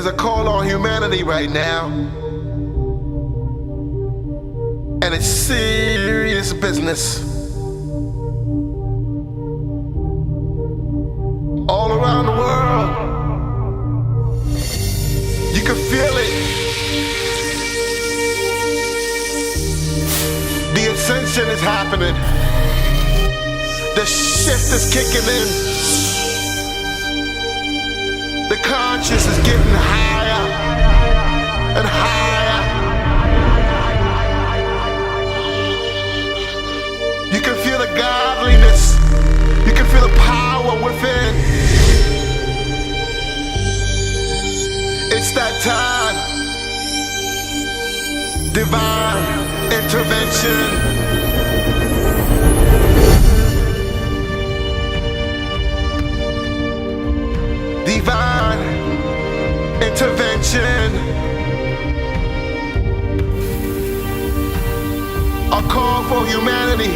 There's a call on humanity right now, and it's serious business. All around the world, you can feel it. The ascension is happening. The shift is kicking in. The conscious is getting higher and higher. You can feel the godliness. You can feel the power within. It's that time. Divine intervention. Divine intervention. A call for humanity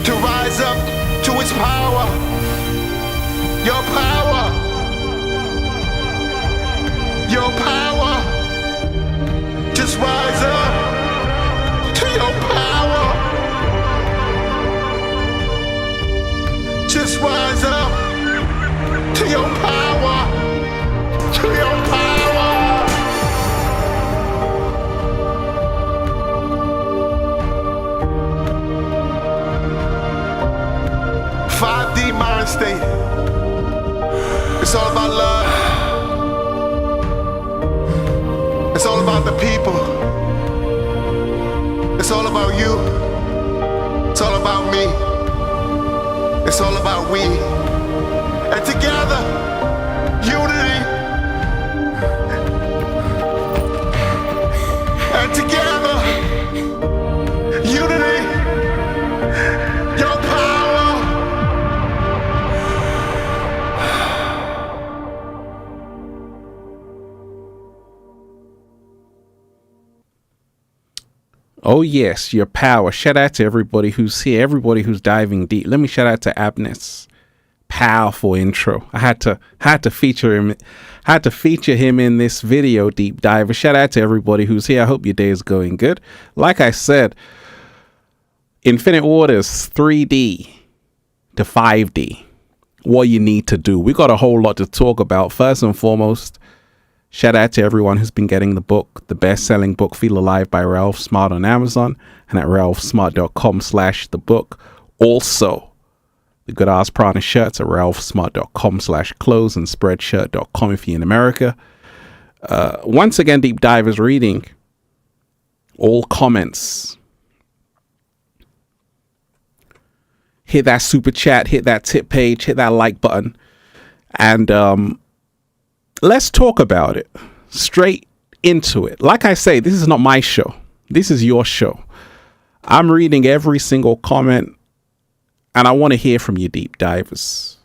to rise up to its power. Your power. Your power. Just rise up to your power. Just rise up to your power. To your power. 5D mind state. It's all about love. It's all about the people. It's all about you. It's all about me. It's all about we. And together, unity. And together, unity. Your power. Oh yes, your power. Shout out to everybody who's here, everybody who's diving deep. Let me shout out to Abness. Powerful intro. I had to feature him. In this video, deep diver. Shout out to everybody who's here. I hope your day is going good. Like I said, Infinite Waters 3D to 5D. What you need to do. We got a whole lot to talk about. First and foremost, shout out to everyone who's been getting the book, the best-selling book, Feel Alive by Ralph Smart on Amazon and at ralphsmart.com/the-book. Also, the Good Ass Prana shirts at ralphsmart.com/clothes and spreadshirt.com if you're in America. Once again, Deep Dive is reading all comments. Hit that super chat, hit that tip page, hit that like button. And let's talk about it. Straight into it. Like I say, this is not my show. This is your show. I'm reading every single comment. And I want to hear from you, deep divers.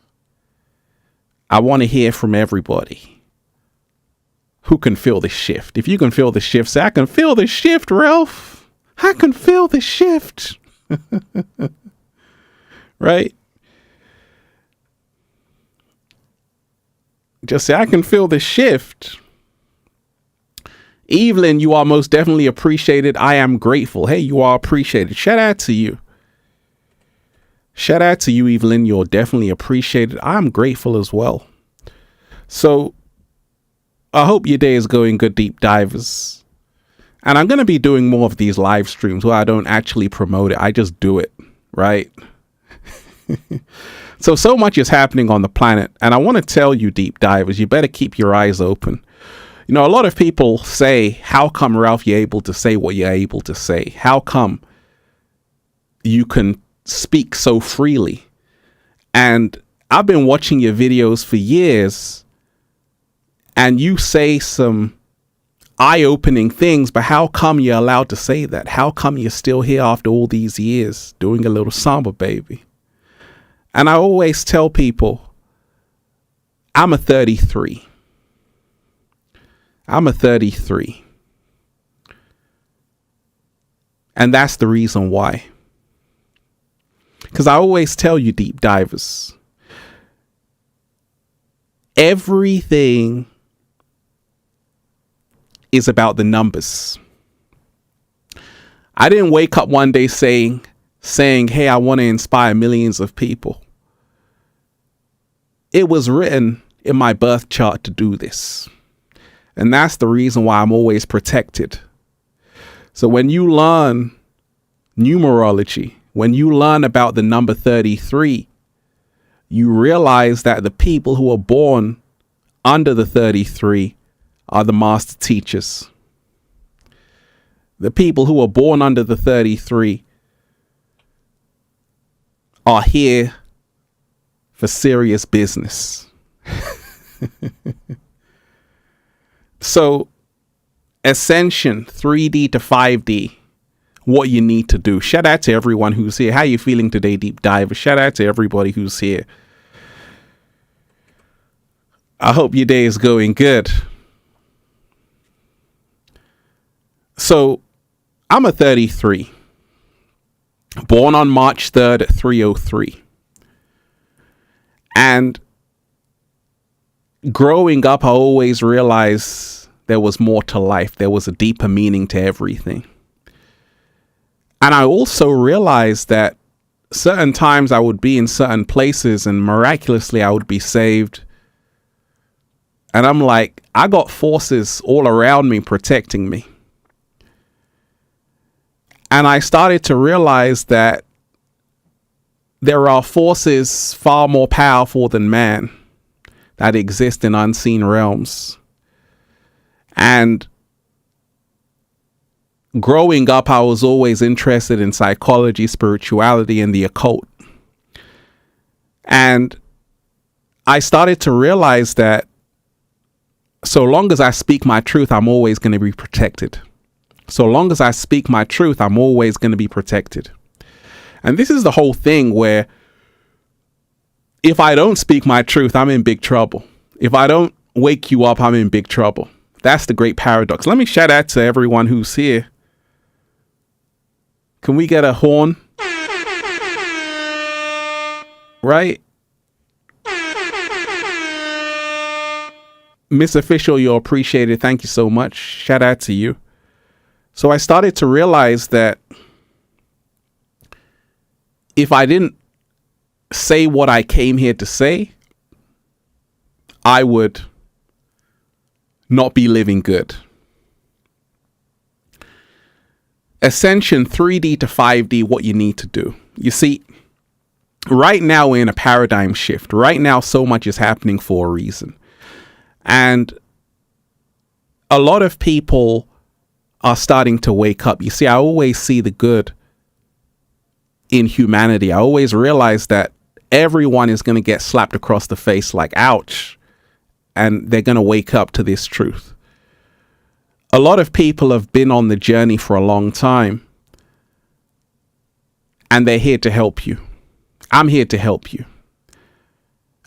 I want to hear from everybody who can feel the shift. If you can feel the shift, say, I can feel the shift, Ralph. I can feel the shift. Right? Just say, I can feel the shift. Evelyn, you are most definitely appreciated. I am grateful. Hey, you are appreciated. Shout out to you. Shout out to you, Evelyn. You're definitely appreciated. I'm grateful as well. So I hope your day is going good, deep divers. And I'm going to be doing more of these live streams where I don't actually promote it. I just do it, right? So much is happening on the planet. And I want to tell you, deep divers, you better keep your eyes open. You know, a lot of people say, how come, Ralph, you're able to say what you're able to say? How come you can speak so freely? And I've been watching your videos for years, and you say some eye-opening things, but how come you're allowed to say that? How come you're still here after all these years doing a little samba, baby? And I always tell people, I'm a 33. I'm a 33. And that's the reason why. Because I always tell you, deep divers, everything is about the numbers. I didn't wake up one day saying, hey, I want to inspire millions of people. It was written in my birth chart to do this. And that's the reason why I'm always protected. So when you learn numerology, when you learn about the number 33, you realize that the people who are born under the 33 are the master teachers. The people who are born under the 33 are here for serious business. So, Ascension, 3D to 5D, what you need to do. Shout out to everyone who's here. How you feeling today, Deep Diver? Shout out to everybody who's here. I hope your day is going good. So, I'm a 33, born on March 3rd at 3:03. And growing up, I always realized there was more to life. There was a deeper meaning to everything. And I also realized that certain times I would be in certain places and miraculously I would be saved. And I'm like, I got forces all around me protecting me. And I started to realize that there are forces far more powerful than man that exist in unseen realms. And growing up, I was always interested in psychology, spirituality, and the occult. And I started to realize that so long as I speak my truth, I'm always going to be protected. So long as I speak my truth, I'm always going to be protected. And this is the whole thing where if I don't speak my truth, I'm in big trouble. If I don't wake you up, I'm in big trouble. That's the great paradox. Let me shout out to everyone who's here. Can we get a horn? Right? Miss Official, you're appreciated. Thank you so much. Shout out to you. So I started to realize that if I didn't say what I came here to say, I would not be living good. Ascension, 3D to 5D, what you need to do. You see, right now we're in a paradigm shift. Right now, so much is happening for a reason. And a lot of people are starting to wake up. You see, I always see the good in humanity. I always realize that everyone is going to get slapped across the face like, ouch. And they're going to wake up to this truth. A lot of people have been on the journey for a long time. And they're here to help you. I'm here to help you.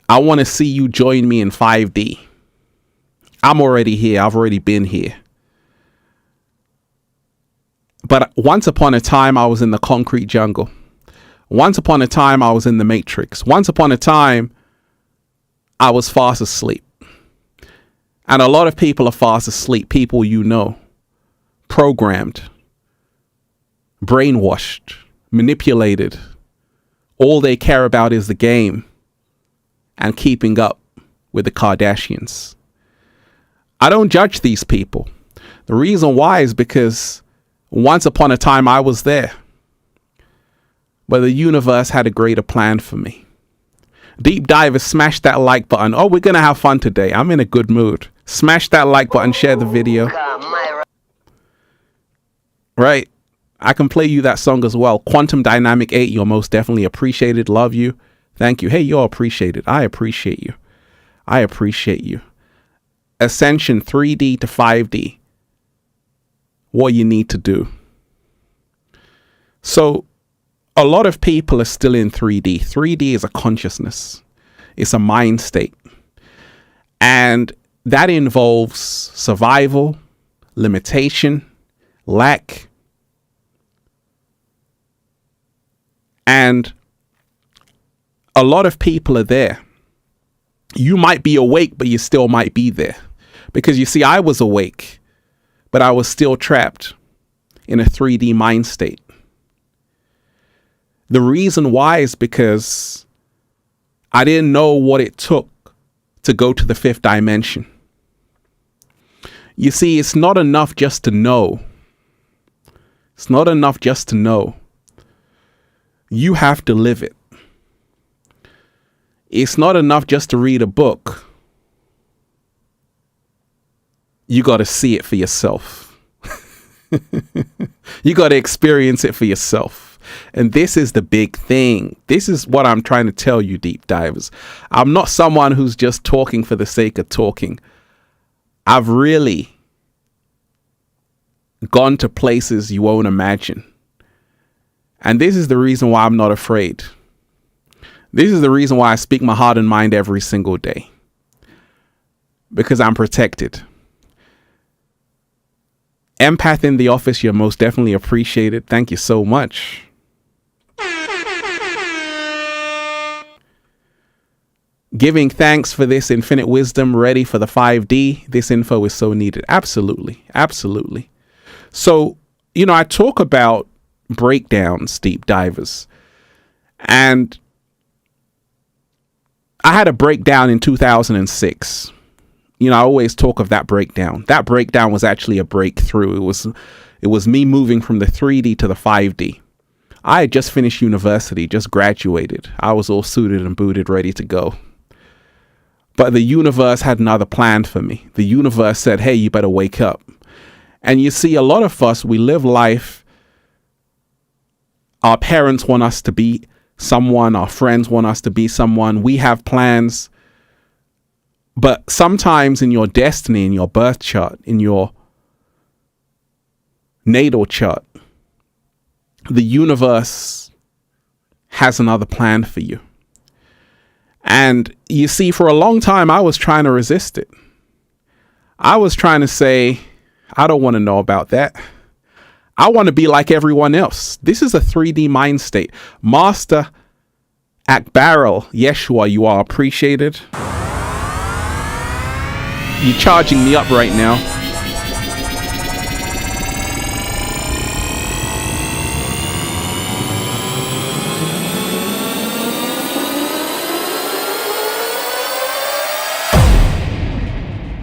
I want to see you join me in 5D. I'm already here. I've already been here. But once upon a time, I was in the concrete jungle. Once upon a time, I was in the matrix. Once upon a time, I was fast asleep. And a lot of people are fast asleep. People you know, programmed, brainwashed, manipulated. All they care about is the game and keeping up with the Kardashians. I don't judge these people. The reason why is because once upon a time I was there. But the universe had a greater plan for me. Deep Diver, smash that like button. Oh, we're going to have fun today. I'm in a good mood. Smash that like button, share the video. Right. I can play you that song as well. Quantum Dynamic 8, you're most definitely appreciated. Love you. Thank you. Hey, you're appreciated. I appreciate you. I appreciate you. Ascension, 3D to 5D. What you need to do. So, a lot of people are still in 3D. 3D is a consciousness. It's a mind state. And that involves survival, limitation, lack. And a lot of people are there. You might be awake, but you still might be there. Because you see, I was awake, but I was still trapped in a 3D mind state. The reason why is because I didn't know what it took to go to the fifth dimension. You see, it's not enough just to know. It's not enough just to know. You have to live it. It's not enough just to read a book. You got to see it for yourself. You got to experience it for yourself. And this is the big thing. This is what I'm trying to tell you, deep divers. I'm not someone who's just talking for the sake of talking. I've really gone to places you won't imagine. And this is the reason why I'm not afraid. This is the reason why I speak my heart and mind every single day. Because I'm protected. Empath in the office, you're most definitely appreciated. Thank you so much. Giving thanks for this infinite wisdom, ready for the 5D. This info is so needed. Absolutely. Absolutely. So, I talk about breakdowns, deep divers. And I had a breakdown in 2006. I always talk of that breakdown. That breakdown was actually a breakthrough. It was me moving from the 3D to the 5D. I had just finished university, just graduated. I was all suited and booted, ready to go. But the universe had another plan for me. The universe said, hey, you better wake up. And you see, a lot of us, we live life. Our parents want us to be someone. Our friends want us to be someone. We have plans. But sometimes in your destiny, in your birth chart, in your natal chart, the universe has another plan for you. And you see, for a long time, I was trying to resist it. I was trying to say, I don't want to know about that. I want to be like everyone else. This is a 3D mind state. Master Akbarrel, Yeshua, you are appreciated. You're charging me up right now.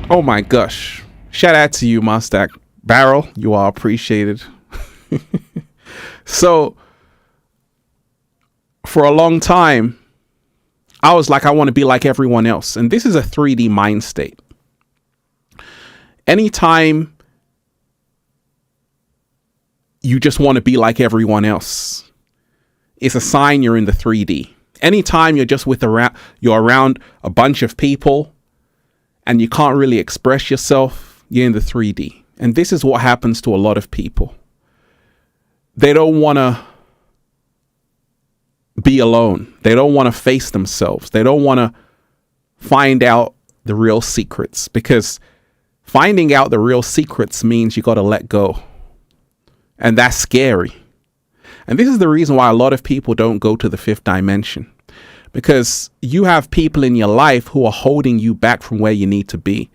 Oh my gosh. Shout out to you, Master Barrel. You are appreciated. So, for a long time, I was like, I want to be like everyone else. And this is a 3D mind state. Anytime you just want to be like everyone else, it's a sign you're in the 3D. Anytime you're around a bunch of people and you can't really express yourself, you're in the 3D. And this is what happens to a lot of people. They don't want to be alone. They don't want to face themselves. They don't want to find out the real secrets, because finding out the real secrets means you got to let go. And that's scary. And this is the reason why a lot of people don't go to the fifth dimension, because you have people in your life who are holding you back from where you need to be,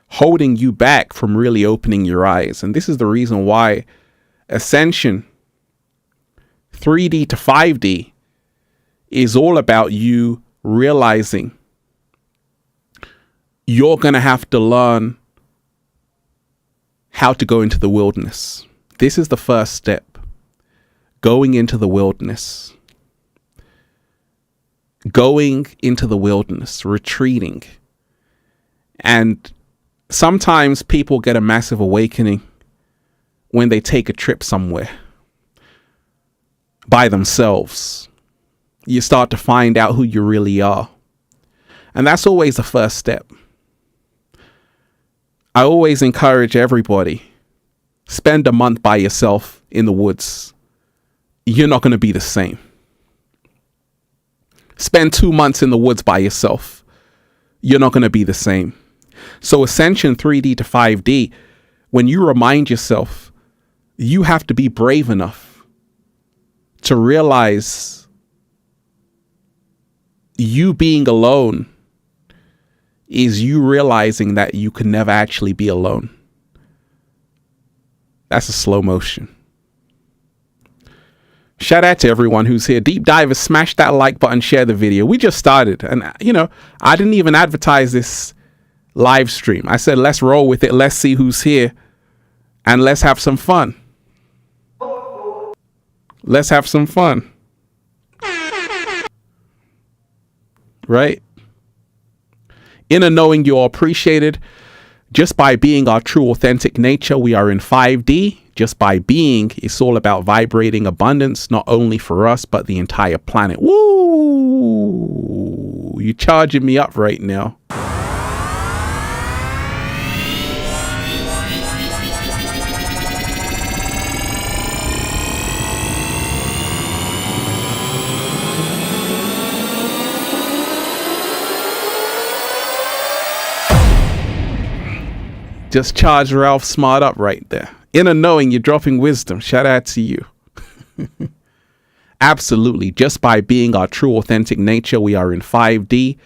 holding you back from really opening your eyes. And this is the reason why Ascension 3D to 5D is all about you realizing you're going to have to learn how to go into the wilderness. This is the first step. Going into the wilderness. Going into the wilderness, retreating. And sometimes people get a massive awakening when they take a trip somewhere by themselves. You start to find out who you really are. And that's always the first step. I always encourage everybody, spend a month by yourself in the woods. You're not going to be the same. Spend 2 months in the woods by yourself. You're not going to be the same. So Ascension 3D to 5D, when you remind yourself, you have to be brave enough to realize you being alone is you realizing that you can never actually be alone. That's a slow motion. Shout out to everyone who's here. Deep divers, smash that like button, share the video. We just started, and I didn't even advertise this live stream. I said, let's roll with it. Let's see who's here, and let's have some fun. Let's have some fun. Right? Inner knowing you are appreciated. Just by being our true authentic nature, we are in 5D. Just by being, it's all about vibrating abundance, not only for us, but the entire planet. Woo! You're charging me up right now. Just charge Ralph Smart up right there. Inner knowing, you're dropping wisdom. Shout out to you. Absolutely. Just by being our true authentic nature, we are in 5D.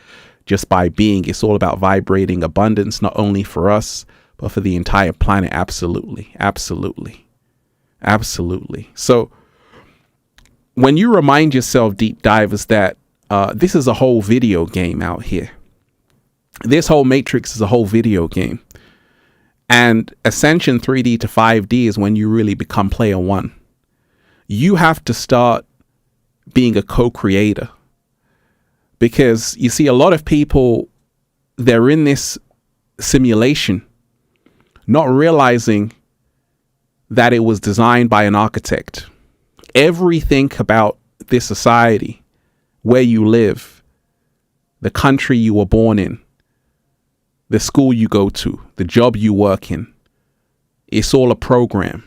Just by being, it's all about vibrating abundance, not only for us, but for the entire planet. Absolutely. Absolutely. Absolutely. So when you remind yourself, deep divers, that this is a whole video game out here. This whole matrix is a whole video game. And Ascension 3D to 5D is when you really become player one. You have to start being a co-creator. Because you see, a lot of people, they're in this simulation, not realizing that it was designed by an architect. Everything about this society, where you live, the country you were born in, the school you go to, the job you work in, it's all a program.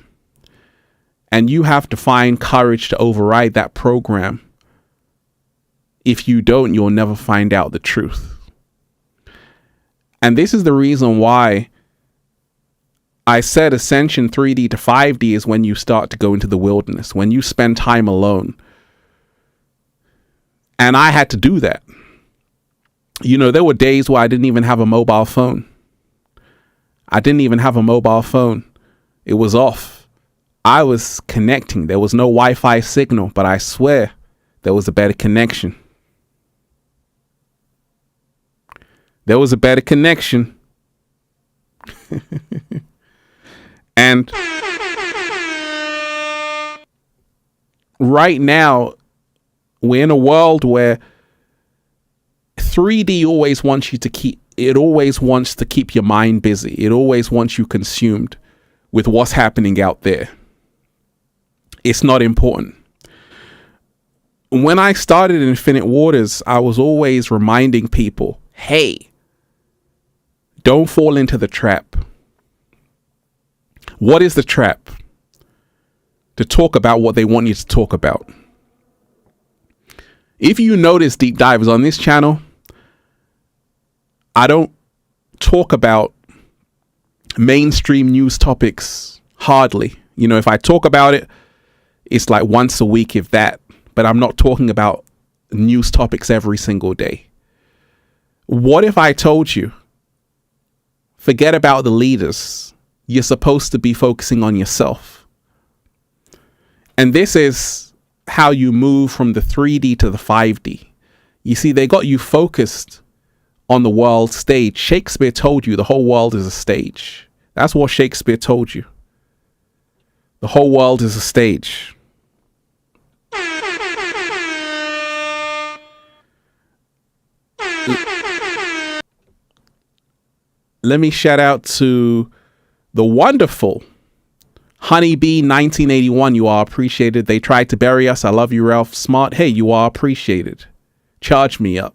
And you have to find courage to override that program. If you don't, you'll never find out the truth. And this is the reason why I said Ascension 3D to 5D is when you start to go into the wilderness, when you spend time alone. And I had to do that. There were days where I didn't even have a mobile phone. I didn't even have a mobile phone. It was off. I was connecting. There was no Wi-Fi signal, but I swear there was a better connection. There was a better connection. And right now, we're in a world where 3D always wants you to keep your mind busy. It always wants you consumed with what's happening out there. It's not important. When I started Infinite Waters, I was always reminding people, hey, don't fall into the trap. What is the trap? To talk about what they want you to talk about. If you notice, deep divers, on this channel, I don't talk about mainstream news topics hardly. If I talk about it, it's like once a week, if that. But I'm not talking about news topics every single day. What if I told you, forget about the leaders. You're supposed to be focusing on yourself. And this is how you move from the 3D to the 5D. You see, they got you focused on the world stage. Shakespeare told you the whole world is a stage. That's what Shakespeare told you. The whole world is a stage. Let me shout out to the wonderful Honeybee 1981. You are appreciated. They tried to bury us. I love you, Ralph Smart. Hey, you are appreciated. Charge me up.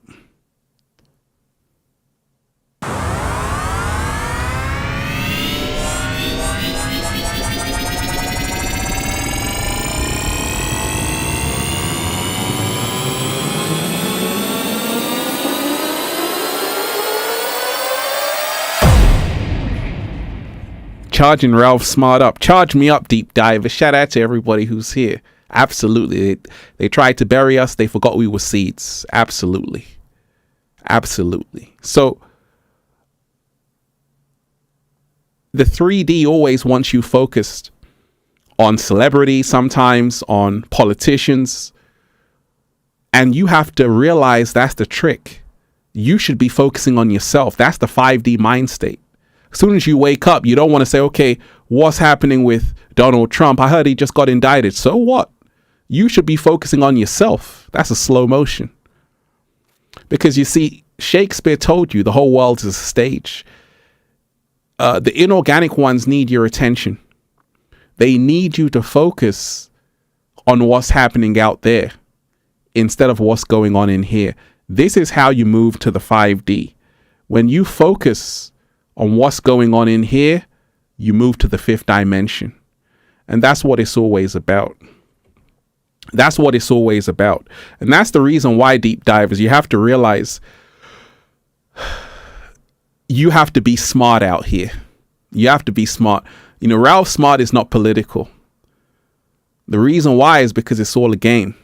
Charging Ralph Smart up. Charge me up, deep diver. Shout out to everybody who's here. Absolutely. They tried to bury us. They forgot we were seeds. Absolutely. Absolutely. So the 3D always wants you focused on celebrities, sometimes on politicians. And you have to realize that's the trick. You should be focusing on yourself. That's the 5D mind state. As soon as you wake up, you don't want to say, okay, what's happening with Donald Trump? I heard he just got indicted. So what? You should be focusing on yourself. That's a slow motion. Because you see, Shakespeare told you the whole world is a stage. The inorganic ones need your attention. They need you to focus on what's happening out there instead of what's going on in here. This is how you move to the 5D. When you focus on what's going on in here, you move to the 5th dimension. And that's what it's always about. That's what it's always about. And that's the reason why, deep divers, you have to realize you have to be smart out here. You have to be smart. You know, Ralph Smart is not political. The reason why is because it's all a game.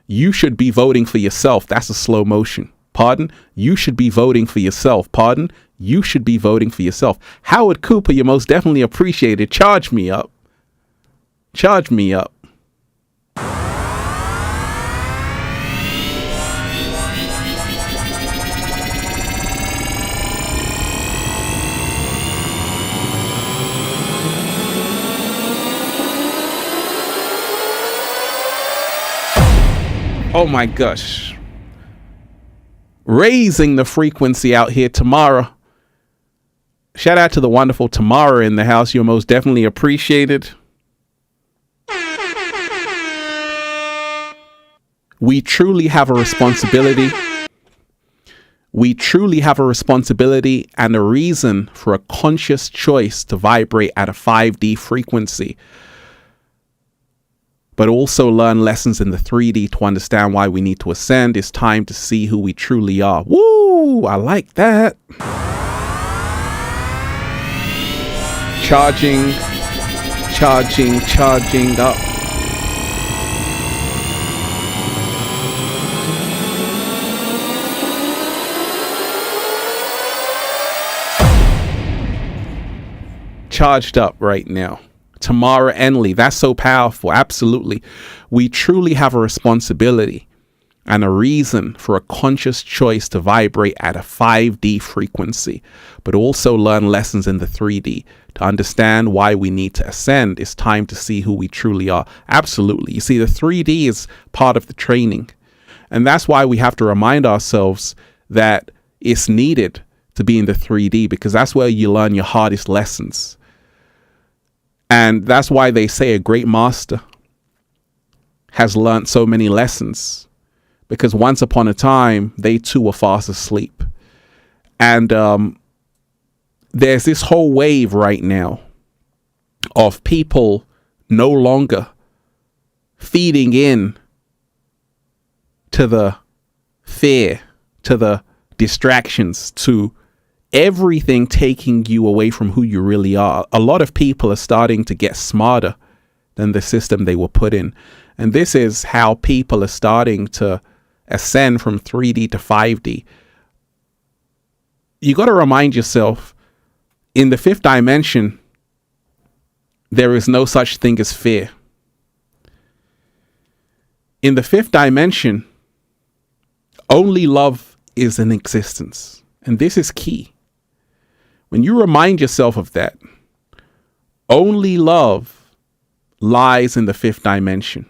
You should be voting for yourself. That's a slow motion. Pardon? You should be voting for yourself. Pardon? You should be voting for yourself. Howard Cooper, you're most definitely appreciated. Charge me up. Charge me up. Oh my gosh. Raising the frequency out here, Tamara. Shout out to the wonderful Tamara in the house. You're most definitely appreciated. We truly have a responsibility. We truly have a responsibility and a reason for a conscious choice to vibrate at a 5D frequency, but also learn lessons in the 3D to understand why we need to ascend. It's time to see who we truly are. Woo! I like that. Charging up. Charged up right now. Tamara Enley, that's so powerful. Absolutely. We truly have a responsibility and a reason for a conscious choice to vibrate at a 5D frequency, but also learn lessons in the 3D to understand why we need to ascend. It's time to see who we truly are. Absolutely. You see, the 3D is part of the training. And that's why we have to remind ourselves that it's needed to be in the 3D, because that's where you learn your hardest lessons. And that's why they say a great master has learned so many lessons, because once upon a time, they too were fast asleep. And there's this whole wave right now of people no longer feeding in to the fear, to the distractions, to everything taking you away from who you really are. A lot of people are starting to get smarter than the system they were put in. And this is how people are starting to ascend from 3D to 5D. You got to remind yourself, in the 5th dimension, there is no such thing as fear. In the 5th dimension, only love is in existence. And this is key. When you remind yourself of that, only love lies in the 5th dimension.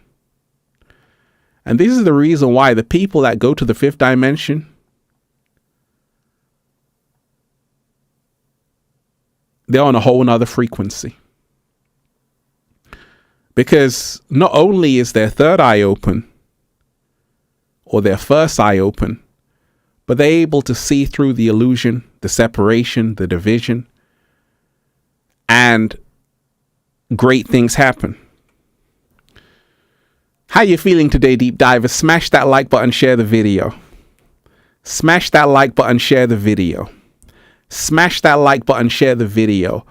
And this is the reason why the people that go to the 5th dimension, they're on a whole nother frequency. Because not only is their third eye open, or their first eye open, but they're able to see through the illusion, the separation, the division, and great things happen. How you feeling today, deep divers? Smash that like button, share the video. Smash that like button, share the video. Smash that like button, share the video.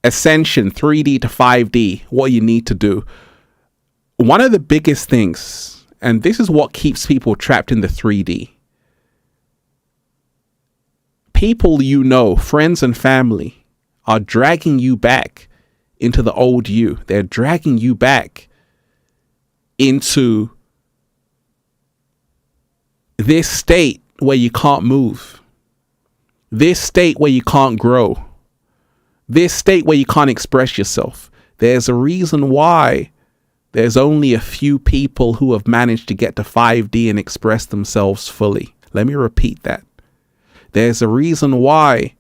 Ascension, 3D to 5D, what you need to do. One of the biggest things, and this is what keeps people trapped in the 3D. People you know, friends and family, are dragging you back into the old you. They're dragging you back into this state where you can't move, this state where you can't grow, this state where you can't express yourself. There's a reason why there's only a few people who have managed to get to 5D and express themselves fully. Let me repeat that. There's a reason why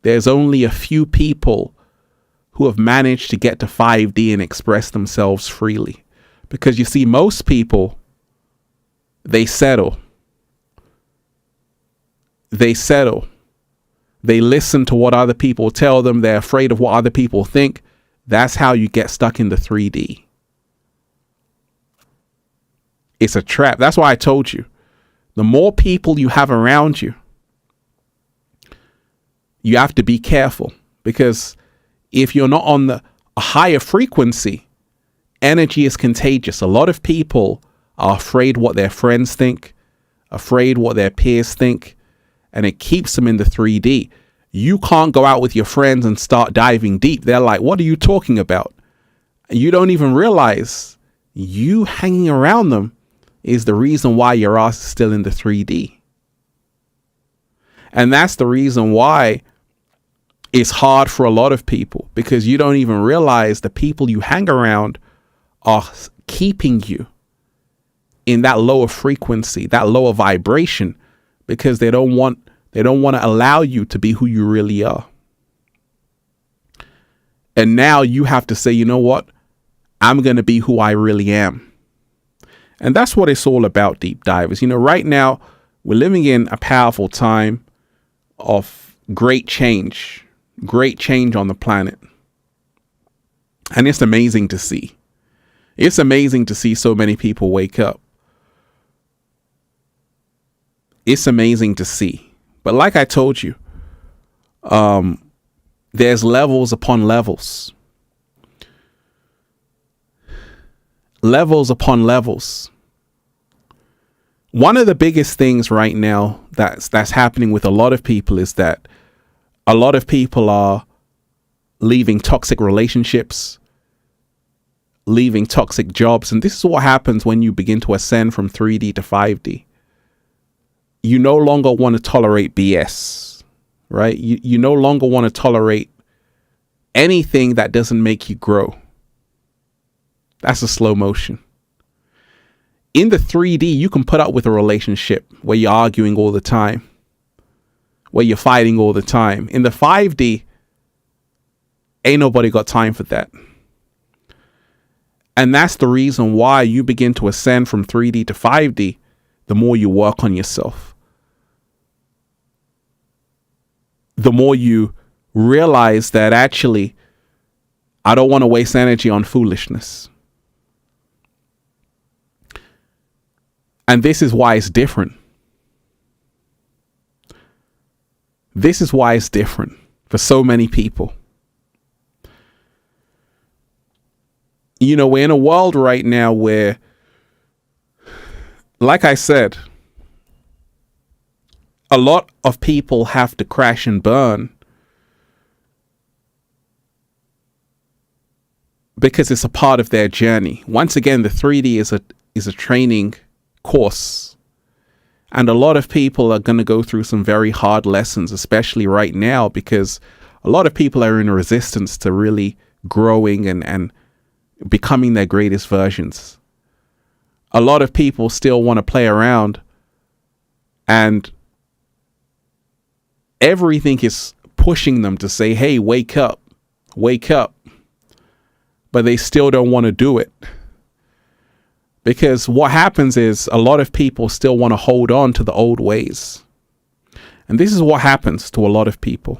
there's only a few people who have managed to get to 5D and express themselves freely. Because you see, most people, they settle. They settle. They listen to what other people tell them. They're afraid of what other people think. That's how you get stuck in the 3D. It's a trap. That's why I told you, the more people you have around you, you have to be careful, because if you're not on a higher frequency, energy is contagious. A lot of people are afraid what their friends think, afraid what their peers think, and it keeps them in the 3D. You can't go out with your friends and start diving deep. They're like, what are you talking about? You don't even realize you hanging around them is the reason why your ass is still in the 3D. And that's the reason why it's hard for a lot of people, because you don't even realize the people you hang around are keeping you in that lower frequency, that lower vibration, because they don't want to allow you to be who you really are. And now you have to say, you know what? I'm going to be who I really am. And that's what it's all about, deep divers. You know, right now we're living in a powerful time of great change on the planet. And it's amazing to see. It's amazing to see so many people wake up. It's amazing to see. But like I told you, there's levels upon levels. Levels upon levels. One of the biggest things right now that's happening with a lot of people is that a lot of people are leaving toxic relationships, leaving toxic jobs. And this is what happens when you begin to ascend from 3D to 5D. You no longer want to tolerate BS, right? You no longer want to tolerate anything that doesn't make you grow. That's a slow motion. In the 3D, you can put up with a relationship where you're arguing all the time, where you're fighting all the time. In the 5D, ain't nobody got time for that. And that's the reason why you begin to ascend from 3D to 5D, the more you work on yourself. The more you realize that actually, I don't want to waste energy on foolishness. And this is why it's different. This is why it's different for so many people. You know, we're in a world right now where, like I said, a lot of people have to crash and burn because it's a part of their journey. Once again, the 3D is a training course. And a lot of people are going to go through some very hard lessons, especially right now, because a lot of people are in resistance to really growing and becoming their greatest versions. A lot of people still want to play around, and everything is pushing them to say, hey, wake up, but they still don't want to do it. Because what happens is a lot of people still want to hold on to the old ways. And this is what happens to a lot of people.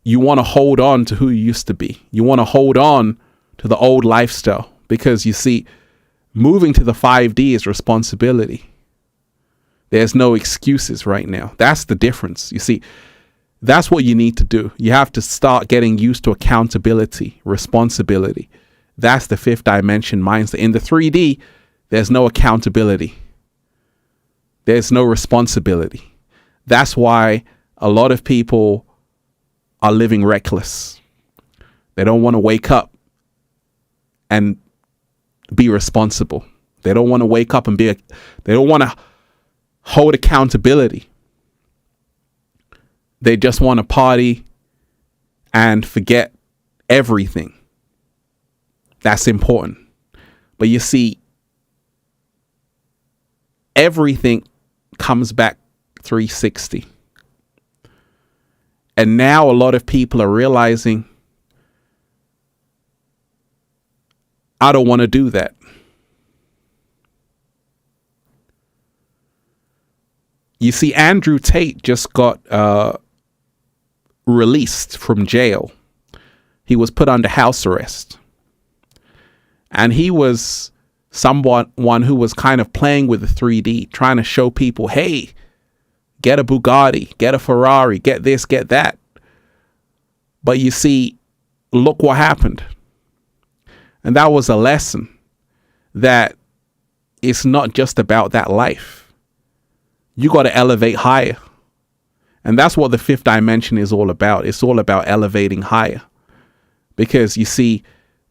You want to hold on to who you used to be. You want to hold on to the old lifestyle, because you see, moving to the 5D is responsibility. There's no excuses right now. That's the difference. You see, that's what you need to do. You have to start getting used to accountability, responsibility. That's the fifth dimension mindset. In the 3D, there's no accountability. There's no responsibility. That's why a lot of people are living reckless, They don't want to wake up and be responsible. They don't want to wake up and they don't want to hold accountability. They just want to party and forget everything. That's important. But you see, everything comes back 360. And now a lot of people are realizing, I don't want to do that. You see, Andrew Tate just got released from jail. He was put under house arrest. And he was one who was kind of playing with the 3D, trying to show people, hey, get a Bugatti, get a Ferrari, get this, get that. But you see, look what happened. And that was a lesson that it's not just about that life. You got to elevate higher. And that's what the fifth dimension is all about. It's all about elevating higher. Because you see,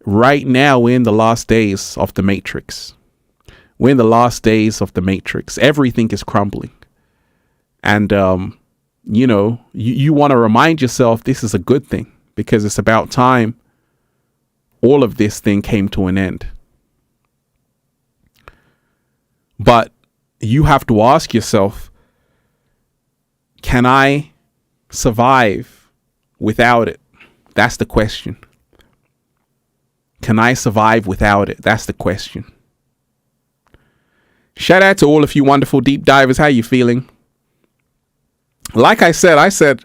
right now we're in the last days of the Matrix. We're in the last days of the Matrix. Everything is crumbling. And, you want to remind yourself this is a good thing, because it's about time all of this thing came to an end. But you have to ask yourself, can I survive without it? That's the question. Can I survive without it? That's the question. Shout out to all of you wonderful deep divers. How you feeling? Like I said,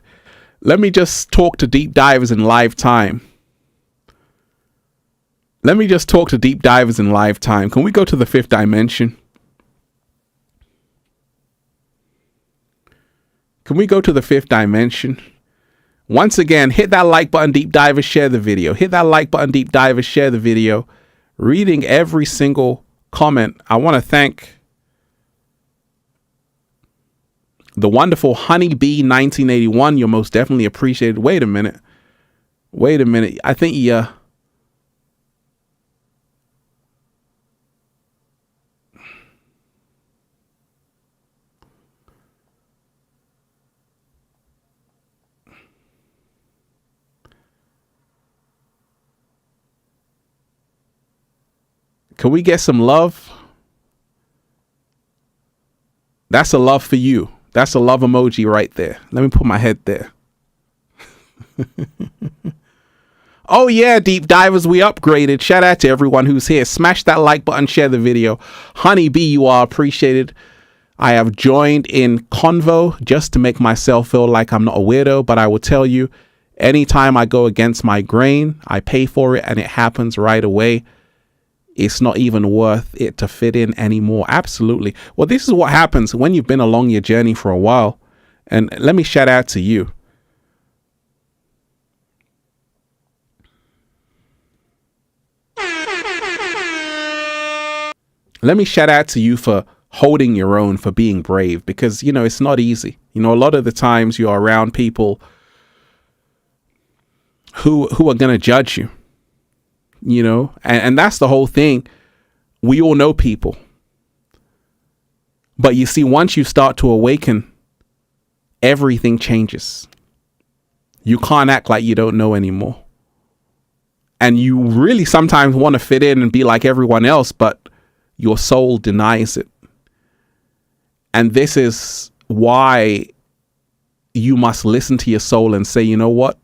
let me just talk to deep divers in live time. Can we go to the fifth dimension? Can we go to the fifth dimension? Once again, hit that like button, deep divers, share the video. Hit that like button, deep divers, share the video. Reading every single comment. I want to thank the wonderful Honeybee 1981. You're most definitely appreciated. Wait a minute. I think can we get some love? That's a love for you. That's a love emoji right there. Let me put my head there. Oh yeah, deep divers, we upgraded. Shout out to everyone who's here. Smash that like button, share the video. Honeybee, you are appreciated. I have joined in convo just to make myself feel like I'm not a weirdo, but I will tell you, anytime I go against my grain, I pay for it and it happens right away. It's not even worth it to fit in anymore. Absolutely. Well, this is what happens when you've been along your journey for a while. And let me shout out to you. Let me shout out to you for holding your own, for being brave, because, it's not easy. A lot of the times you're around people who are going to judge you. And that's the whole thing. We all know people. But you see, once you start to awaken, everything changes. You can't act like you don't know anymore. And you really sometimes want to fit in and be like everyone else, but your soul denies it. And this is why you must listen to your soul and say, you know what?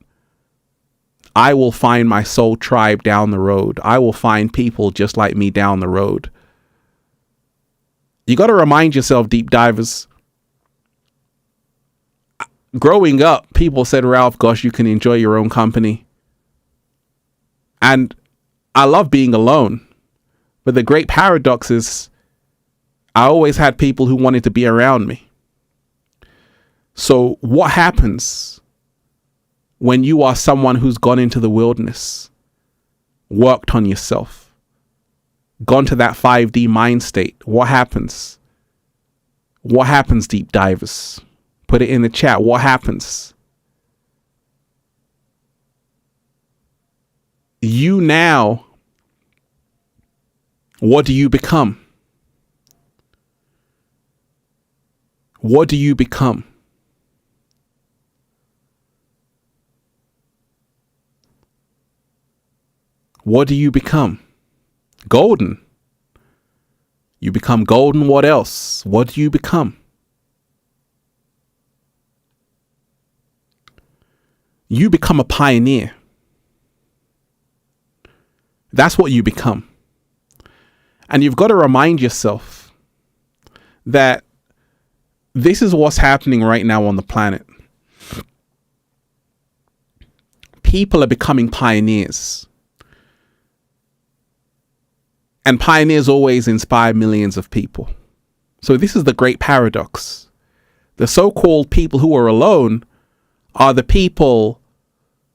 I will find my soul tribe down the road. I will find people just like me down the road. You got to remind yourself, deep divers. Growing up, people said, Ralph, gosh, you can enjoy your own company. And I love being alone. But the great paradox is I always had people who wanted to be around me. So what happens when you are someone who's gone into the wilderness, worked on yourself, gone to that 5D mind state? What happens? What happens, deep divers? Put it in the chat. What happens? you now, what do you become? What do you become? What do you become? Golden. You become golden. What else? What do you become? You become a pioneer. That's what you become. And you've got to remind yourself that this is what's happening right now on the planet. People are becoming pioneers. And pioneers always inspire millions of people. So this is the great paradox. The so-called people who are alone are the people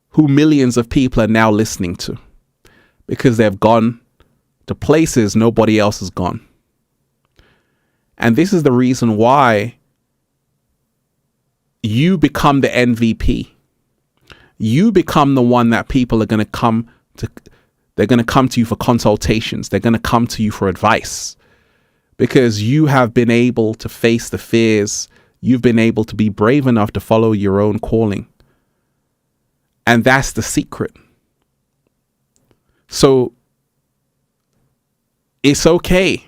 who millions of people are now listening to, because they've gone to places nobody else has gone. And this is the reason why you become the MVP. You become the one that people are going to come to. They're going to come to you for consultations. They're going to come to you for advice, because you have been able to face the fears. You've been able to be brave enough to follow your own calling. And that's the secret. So it's okay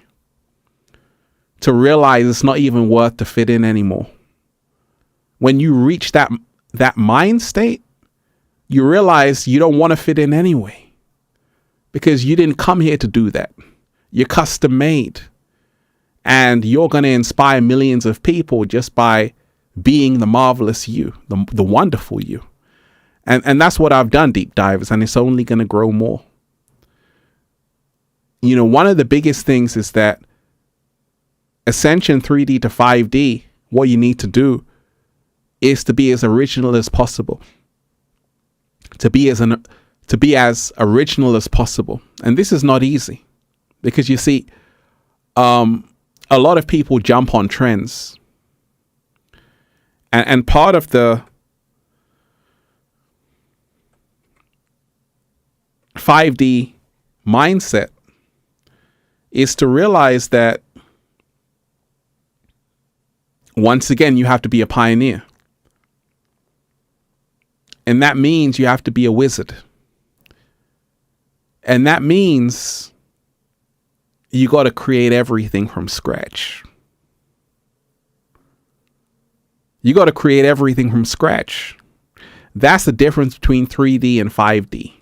to realize it's not even worth to fit in anymore. When you reach that mind state, you realize you don't want to fit in anyway. Because you didn't come here to do that. You're custom made. And you're going to inspire millions of people just by being the marvelous you, the wonderful you. And that's what I've done, Deep Divers, and it's only going to grow more. You know, one of the biggest things is that Ascension 3D to 5D, what you need to do is to be as original as possible. To be as original as possible. And this is not easy, because you see, a lot of people jump on trends. And part of the 5D mindset is to realize that, once again, you have to be a pioneer. And that means you have to be a wizard. And that means you got to create everything from scratch. You got to create everything from scratch. That's the difference between 3D and 5D.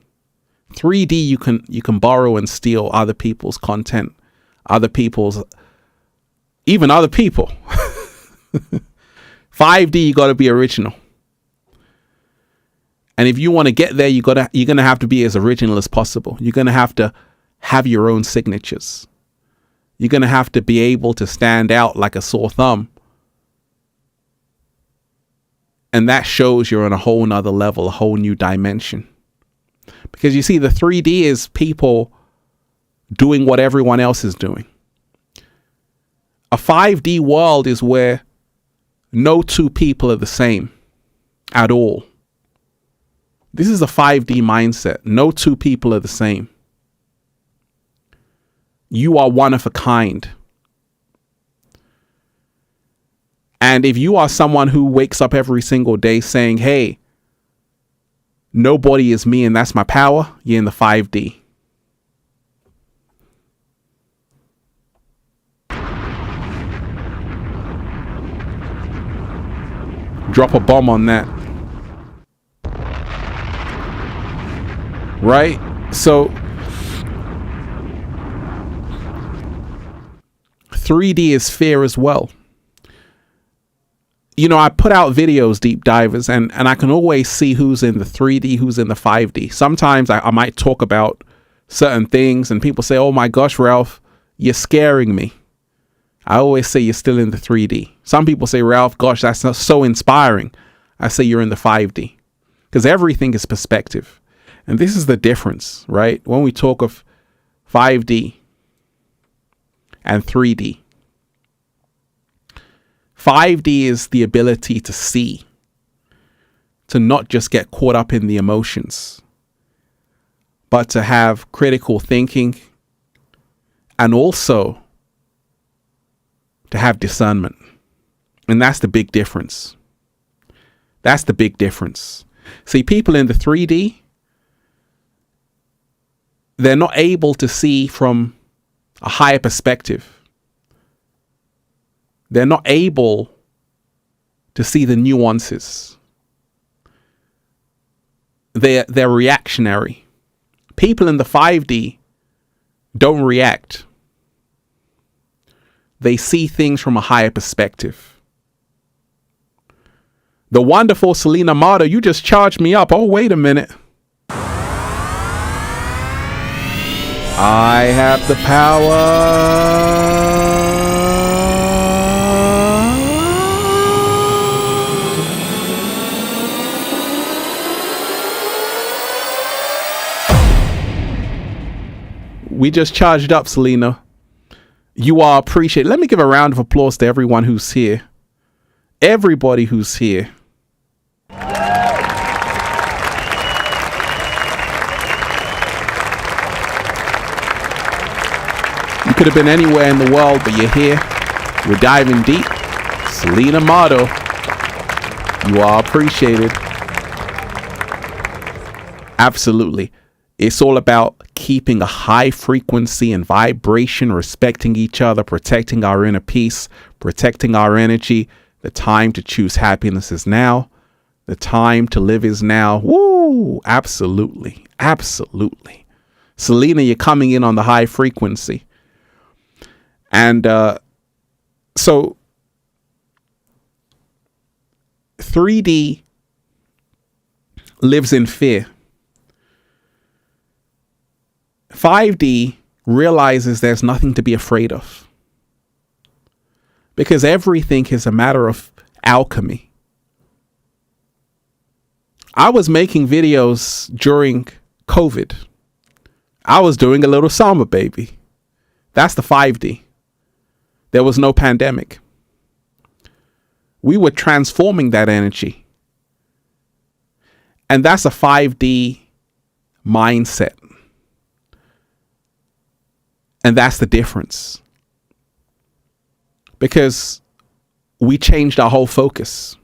3D, you can borrow and steal other people's content, even other people. 5D, you got to be original. And if you want to get there, you're going to have to be as original as possible. You're going to have your own signatures. You're going to have to be able to stand out like a sore thumb. And that shows you're on a whole nother level, a whole new dimension. Because you see, the 3D is people doing what everyone else is doing. A 5D world is where no two people are the same at all. This is a 5D mindset. No two people are the same. You are one of a kind. And if you are someone who wakes up every single day saying, hey, nobody is me and that's my power, you're in the 5D. Drop a bomb on that. Right? So 3D is fear as well. You know, I put out videos, Deep Divers, and I can always see who's in the 3D, who's in the 5D. Sometimes I might talk about certain things and people say, oh my gosh, Ralph, you're scaring me. I always say you're still in the 3D. Some people say, Ralph, gosh, that's not so inspiring. I say you're in the 5D, because everything is perspective. And this is the difference, right? When we talk of 5D and 3D. 5D is the ability to see, to not just get caught up in the emotions, but to have critical thinking, and also to have discernment. And that's the big difference. That's the big difference. See, people in the 3D, they're not able to see from a higher perspective. They're not able to see the nuances. They're reactionary. People in the 5D don't react. They see things from a higher perspective. The wonderful Selena Marta, you just charged me up. Oh, wait a minute. I have the power. We just charged up, Selena. You are appreciated. Let me give a round of applause to everyone who's here. Everybody who's here. You could have been anywhere in the world, but you're here. We're diving deep. Selena Marta, you are appreciated. Absolutely. It's all about keeping a high frequency and vibration, respecting each other, protecting our inner peace, protecting our energy. The time to choose happiness is now. The time to live is now. Woo! Absolutely. Absolutely. Selena, you're coming in on the high frequency. And so 3D lives in fear. 5D realizes there's nothing to be afraid of, because everything is a matter of alchemy. I was making videos during COVID. I was doing a little samba, baby. That's the 5D. There was no pandemic. We were transforming that energy. And that's a 5D mindset. And that's the difference. Because we changed our whole focus.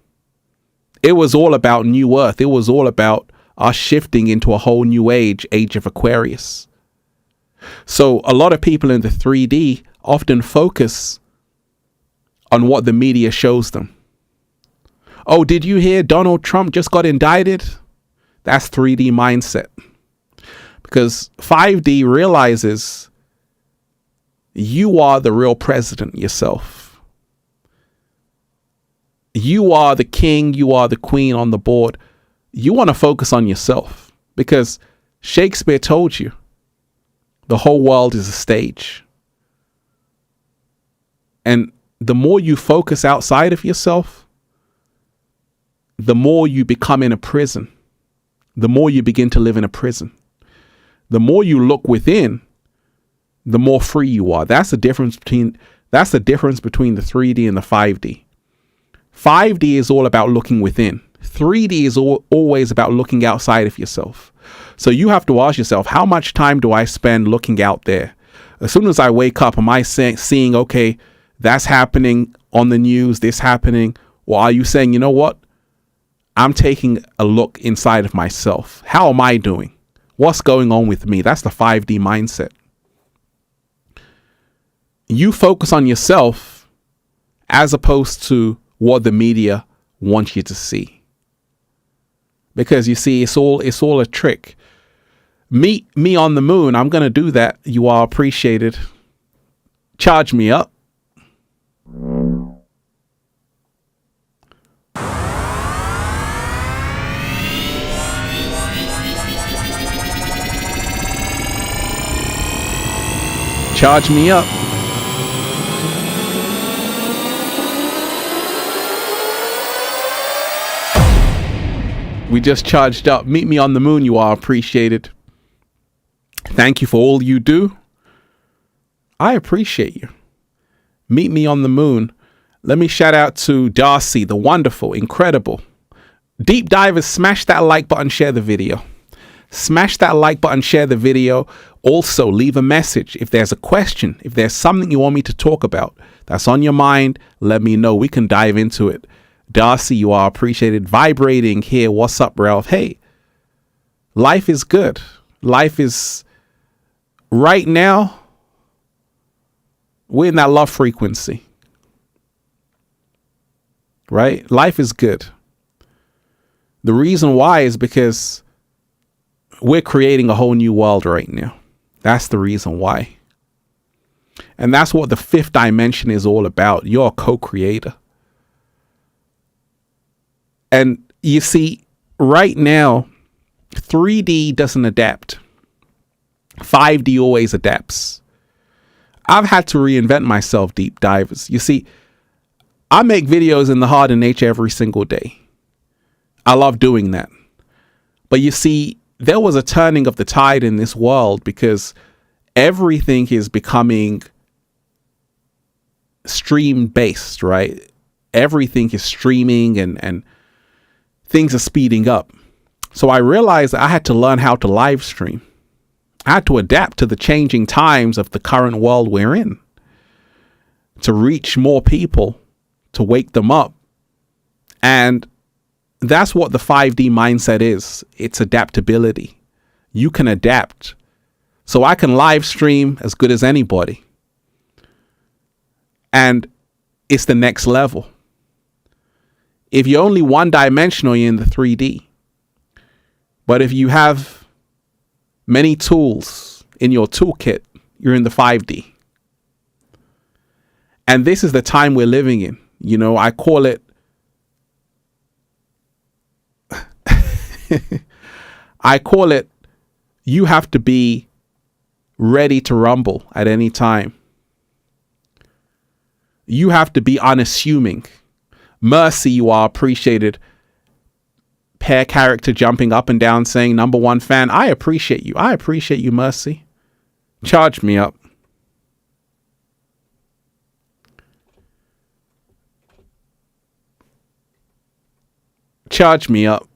It was all about New Earth. It was all about us shifting into a whole new age of Aquarius. So a lot of people in the 3D often focus on what the media shows them. Oh, did you hear Donald Trump just got indicted? That's 3D mindset. Because 5D realizes you are the real president yourself. You are the king, you are the queen on the board. You want to focus on yourself, because Shakespeare told you the whole world is a stage. And the more you focus outside of yourself, the more you become in a prison. The more you begin to live in a prison. The more you look within, the more free you are. That's the difference between the 3D and the 5D. 5D is all about looking within. 3D is always about looking outside of yourself. So you have to ask yourself, how much time do I spend looking out there? As soon as I wake up, am I seeing, okay, that's happening on the news, this happening? Or are you saying, you know what? I'm taking a look inside of myself. How am I doing? What's going on with me? That's the 5D mindset. You focus on yourself as opposed to what the media wants you to see. Because you see, it's all a trick. Meet me on the moon. I'm going to do that. You are appreciated. Charge me up. Charge me up. We just charged up. Meet me on the moon. You are appreciated. Thank you for all you do. I appreciate you. Meet me on the moon. Let me shout out to Darcy, the wonderful, incredible. Deep divers, smash that like button, share the video. Smash that like button, share the video. Also, leave a message. If there's a question, if there's something you want me to talk about that's on your mind, let me know. We can dive into it. Darcy, you are appreciated. Vibrating here. What's up, Ralph? Hey, life is good. Life is right now. We're in that love frequency, right? Life is good. The reason why is because we're creating a whole new world right now. That's the reason why. And that's what the fifth dimension is all about. You're a co-creator. And you see, right now, 3D doesn't adapt. 5D always adapts. I've had to reinvent myself, deep divers. You see, I make videos in the heart of nature every single day. I love doing that. But you see, there was a turning of the tide in this world because everything is becoming stream based, right? Everything is streaming and things are speeding up. So I realized I had to learn how to live stream. I had to adapt to the changing times of the current world we're in to reach more people, to wake them up. And that's what the 5D mindset is. It's adaptability. You can adapt. So I can live stream as good as anybody. And it's the next level. If you're only one dimensional, you're in the 3D. But if you have many tools in your toolkit, you're in the 5D. And this is the time we're living in. You know, I call it you have to be ready to rumble at any time. You have to be unassuming. Mercy, you are appreciated. Pair character jumping up and down saying #1 fan. I appreciate you. I appreciate you, Mercy. Charge me up. Charge me up.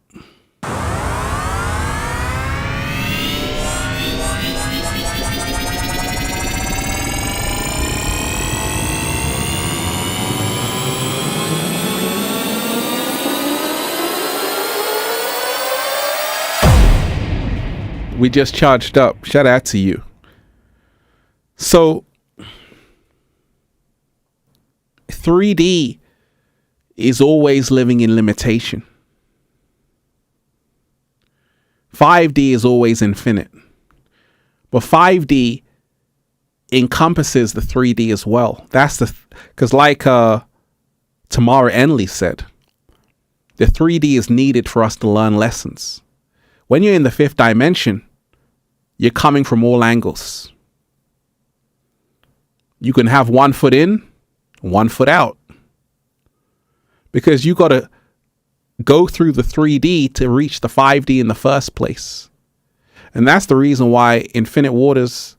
We just charged up. Shout out to you. So 3D is always living in limitation. 5D is always infinite. But 5D encompasses the 3D as well. That's because like Tamara Enley said, the 3D is needed for us to learn lessons. When you're in the fifth dimension, you're coming from all angles. You can have 1 foot in, 1 foot out. Because you got to go through the 3D to reach the 5D in the first place. And that's the reason why Infinite Waters,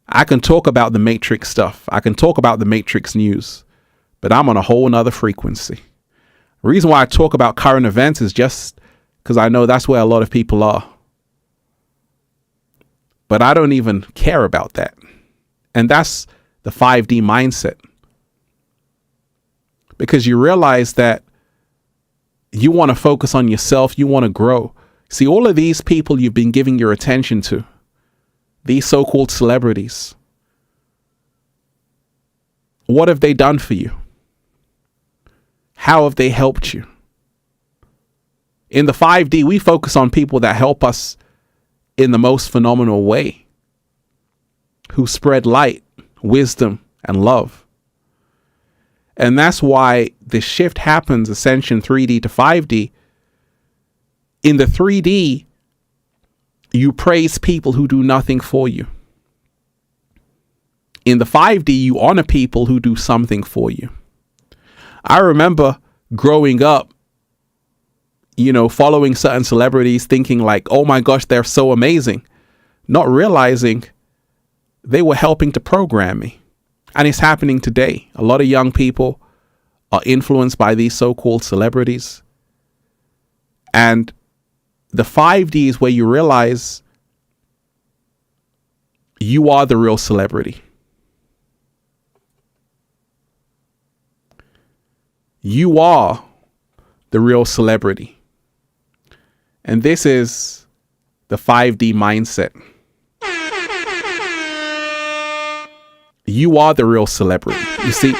I can talk about the Matrix stuff. I can talk about the Matrix news. But I'm on a whole nother frequency. The reason why I talk about current events is just because I know that's where a lot of people are. But I don't even care about that. And that's the 5D mindset. Because you realize that you want to focus on yourself. You want to grow. See, all of these people you've been giving your attention to, these so-called celebrities, what have they done for you? How have they helped you? In the 5D, we focus on people that help us in the most phenomenal way, who spread light, wisdom, and love. And that's why the shift happens, Ascension 3D to 5D. In the 3D, you praise people who do nothing for you. In the 5D, you honor people who do something for you. I remember growing up, you know, following certain celebrities, thinking like, oh my gosh, they're so amazing. Not realizing they were helping to program me. And it's happening today. A lot of young people are influenced by these so-called celebrities. And the 5D is where you realize you are the real celebrity. You are the real celebrity. And this is the 5D mindset. You are the real celebrity. You see,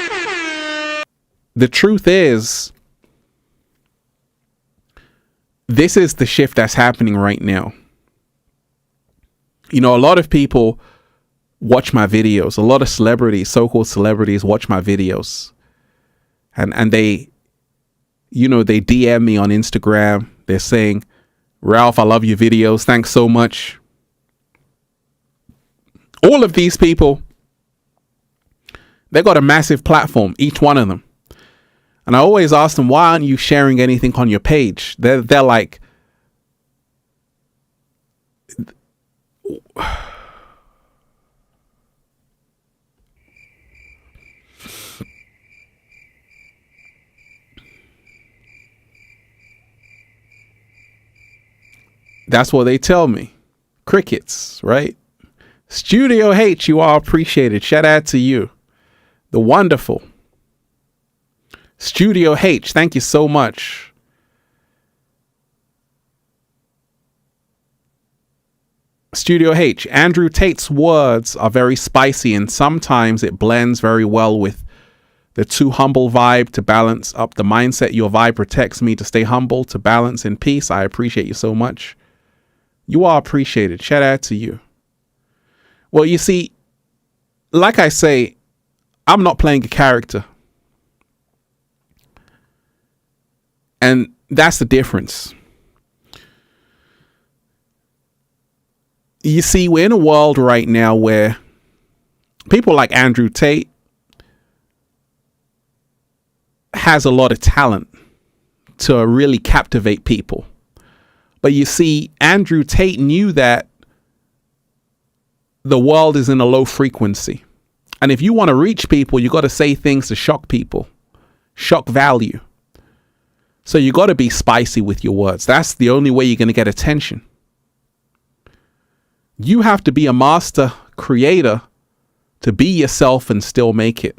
the truth is, this is the shift that's happening right now. You know, a lot of people watch my videos. A lot of celebrities, so-called celebrities, watch my videos. And they, you know, they DM me on Instagram. They're saying, Ralph, I love your videos. Thanks so much. All of these people, they got a massive platform, each one of them. And I always ask them, why aren't you sharing anything on your page? They're like, that's what they tell me. Crickets, right? Studio H, you are appreciated. Shout out to you. The wonderful Studio H, thank you so much. Studio H, Andrew Tate's words are very spicy and sometimes it blends very well with the too humble vibe to balance up the mindset. Your vibe protects me to stay humble, to balance in peace. I appreciate you so much. You are appreciated. Shout out to you. Well, you see, like I say, I'm not playing a character. And that's the difference. You see, we're in a world right now where people like Andrew Tate has a lot of talent to really captivate people. But you see, Andrew Tate knew that the world is in a low frequency. And if you want to reach people, you got to say things to shock people, shock value. So you got to be spicy with your words. That's the only way you're going to get attention. You have to be a master creator to be yourself and still make it.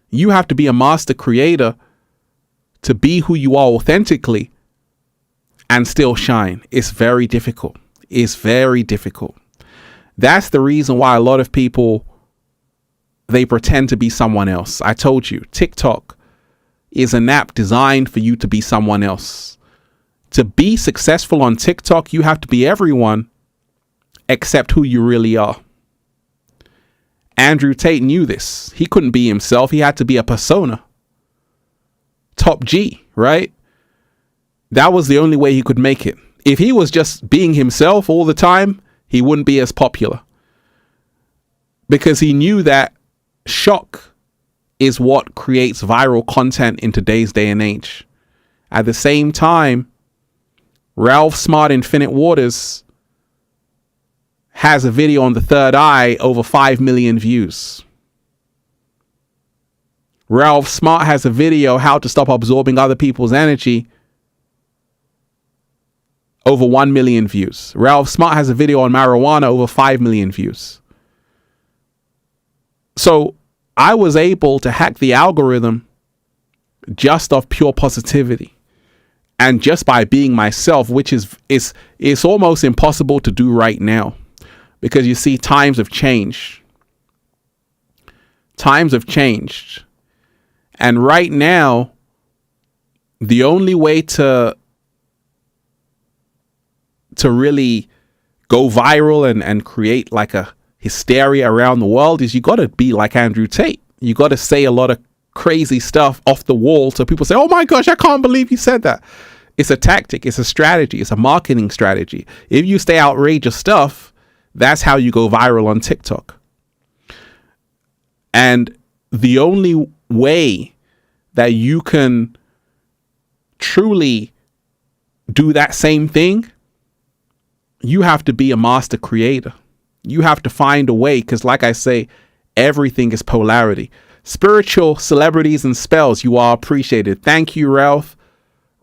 You have to be a master creator to be who you are authentically and still shine. It's very difficult. It's very difficult. That's the reason why a lot of people, they pretend to be someone else. I told you, TikTok is an app designed for you to be someone else. To be successful on TikTok, you have to be everyone except who you really are. Andrew Tate knew this. He couldn't be himself. He had to be a persona. Top G, right? That was the only way he could make it. If he was just being himself all the time, he wouldn't be as popular. Because he knew that shock is what creates viral content in today's day and age. At the same time, Ralph Smart Infinite Waters has a video on the third eye, over 5 million views. Ralph Smart has a video, how to stop absorbing other people's energy, over 1 million views. Ralph Smart has a video on marijuana, over 5 million views. So I was able to hack the algorithm just off pure positivity and just by being myself, which is almost impossible to do right now, because you see, times have changed. Times have changed. And right now, the only way to really go viral and create like a hysteria around the world is you got to be like Andrew Tate. You got to say a lot of crazy stuff off the wall so people say, oh my gosh, I can't believe you said that. It's a tactic. It's a strategy. It's a marketing strategy. If you say outrageous stuff, that's how you go viral on TikTok. And the only way that you can truly do that same thing, you have to be a master creator. You have to find a way, because like I say, everything is polarity. Spiritual celebrities and spells, you are appreciated. Thank you, Ralph.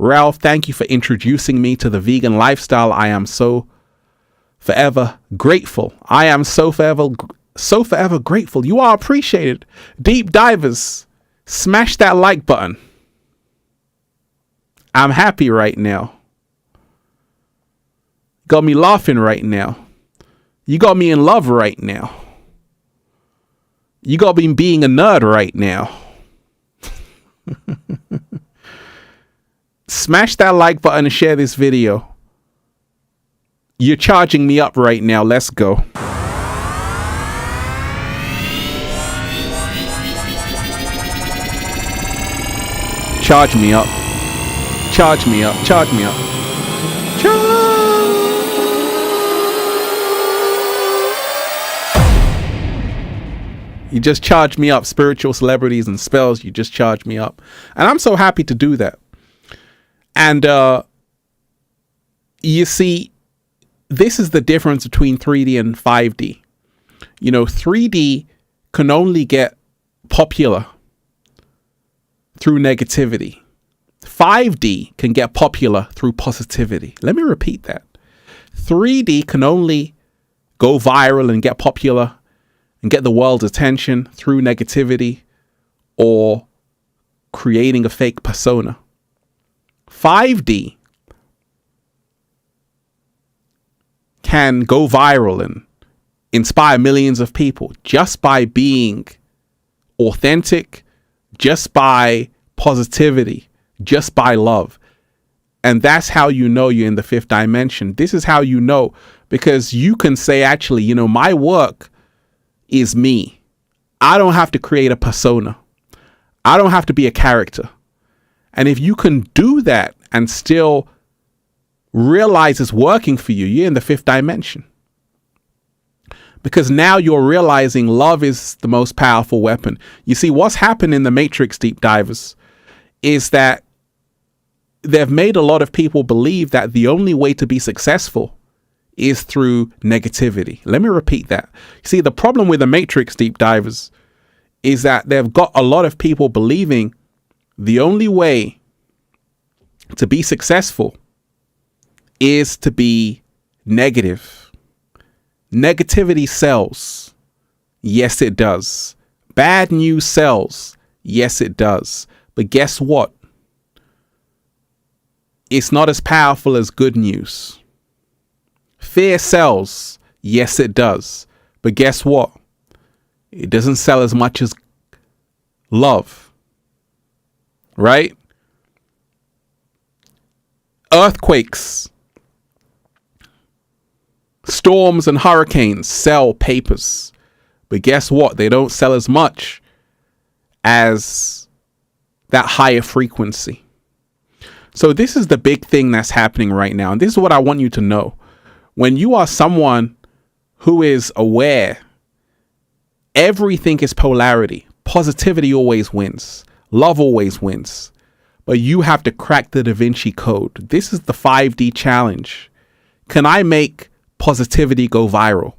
Ralph, thank you for introducing me to the vegan lifestyle. I am so forever grateful. I am so forever grateful. You are appreciated. Deep divers, smash that like button. I'm happy right now. Got me laughing right now. You got me in love right now. You got me being a nerd right now. Smash that like button and share this video. You're charging me up right now. Let's go. Charge me up. Charge me up. Charge me up. You just charge me up. Spiritual celebrities and spells, you just charge me up. And I'm so happy to do that. And you see, this is the difference between 3D and 5D. You know, 3D can only get popular through negativity. 5D can get popular through positivity. Let me repeat that. 3D can only go viral and get popular and get the world's attention through negativity or creating a fake persona. 5D can go viral and inspire millions of people just by being authentic, just by positivity, just by love. And that's how you know you're in the fifth dimension. This is how you know, because you can say, actually, you know, my work is me. I don't have to create a persona. I don't have to be a character. And if you can do that and still realize it's working for you, you're in the fifth dimension. Because now you're realizing love is the most powerful weapon. You see, what's happened in the Matrix, deep divers, is that they've made a lot of people believe that the only way to be successful is through negativity. Let me repeat that. You see, the problem with the Matrix, deep divers, is that they've got a lot of people believing the only way to be successful is to be negative. Negativity sells. Yes, it does. Bad news sells. Yes, it does. But guess what? It's not as powerful as good news. Fear sells. Yes, it does. But guess what? It doesn't sell as much as love. Right? Earthquakes, storms and hurricanes sell papers. But guess what? They don't sell as much as that higher frequency. So this is the big thing that's happening right now. And this is what I want you to know. When you are someone who is aware, everything is polarity. Positivity always wins. Love always wins. But you have to crack the Da Vinci Code. This is the 5D challenge. Can I make positivity go viral?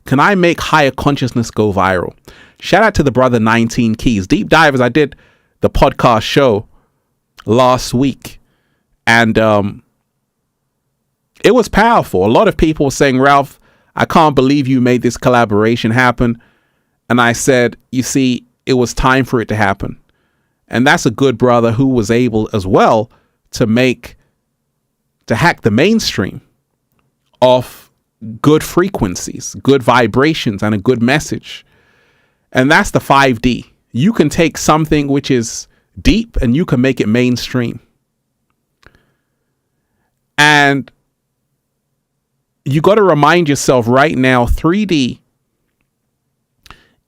Can I make higher consciousness go viral? Shout out to the brother 19 Keys. Deep divers, I did the podcast show last week. And it was powerful. A lot of people were saying, Ralph, I can't believe you made this collaboration happen. And I said, you see, it was time for it to happen. And that's a good brother who was able as well to hack the mainstream of good frequencies, good vibrations, and a good message. And that's the 5D. You can take something which is deep and you can make it mainstream. And you got to remind yourself right now, 3D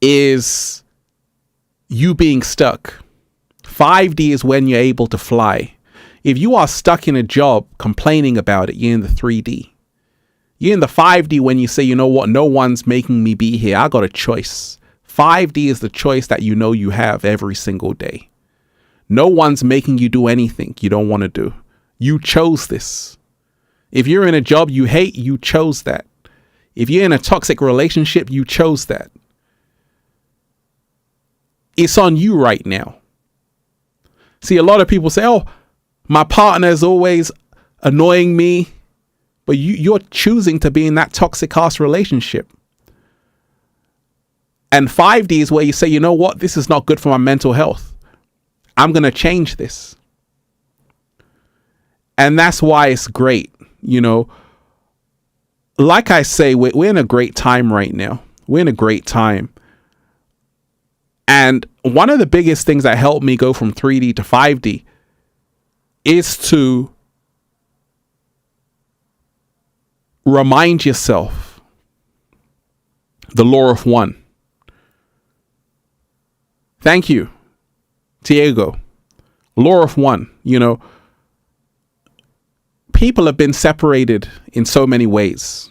is you being stuck. 5D is when you're able to fly. If you are stuck in a job complaining about it, you're in the 3D. You're in the 5D when you say, you know what, no one's making me be here. I got a choice. 5D is the choice that you know you have every single day. No one's making you do anything you don't want to do. You chose this. If you're in a job you hate, you chose that. If you're in a toxic relationship, you chose that. It's on you right now. See, a lot of people say, oh, My partner is always annoying me, but you're choosing to be in that toxic ass relationship. And 5D is where you say, you know what? This is not good for my mental health. I'm going to change this. And that's why it's great. You know, like I say, we're in a great time right now. We're in a great time. And one of the biggest things that helped me go from 3D to 5D is to remind yourself the law of one. Thank you, Diego. Law of one. You know, people have been separated in so many ways.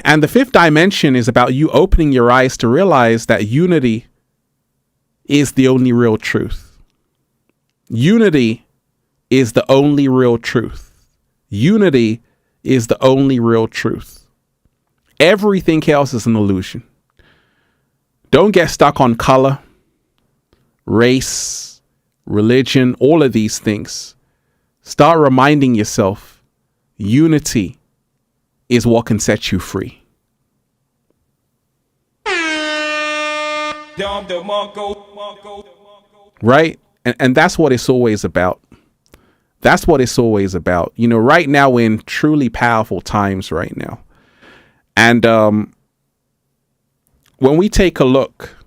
And the fifth dimension is about you opening your eyes to realize that unity is the only real truth. Unity is the only real truth. Unity is the only real truth. Everything else is an illusion. Don't get stuck on color, race, religion, all of these things. Start reminding yourself unity is what can set you free. Right? And that's what it's always about. That's what it's always about. You know, right now we're in truly powerful times right now. And when we take a look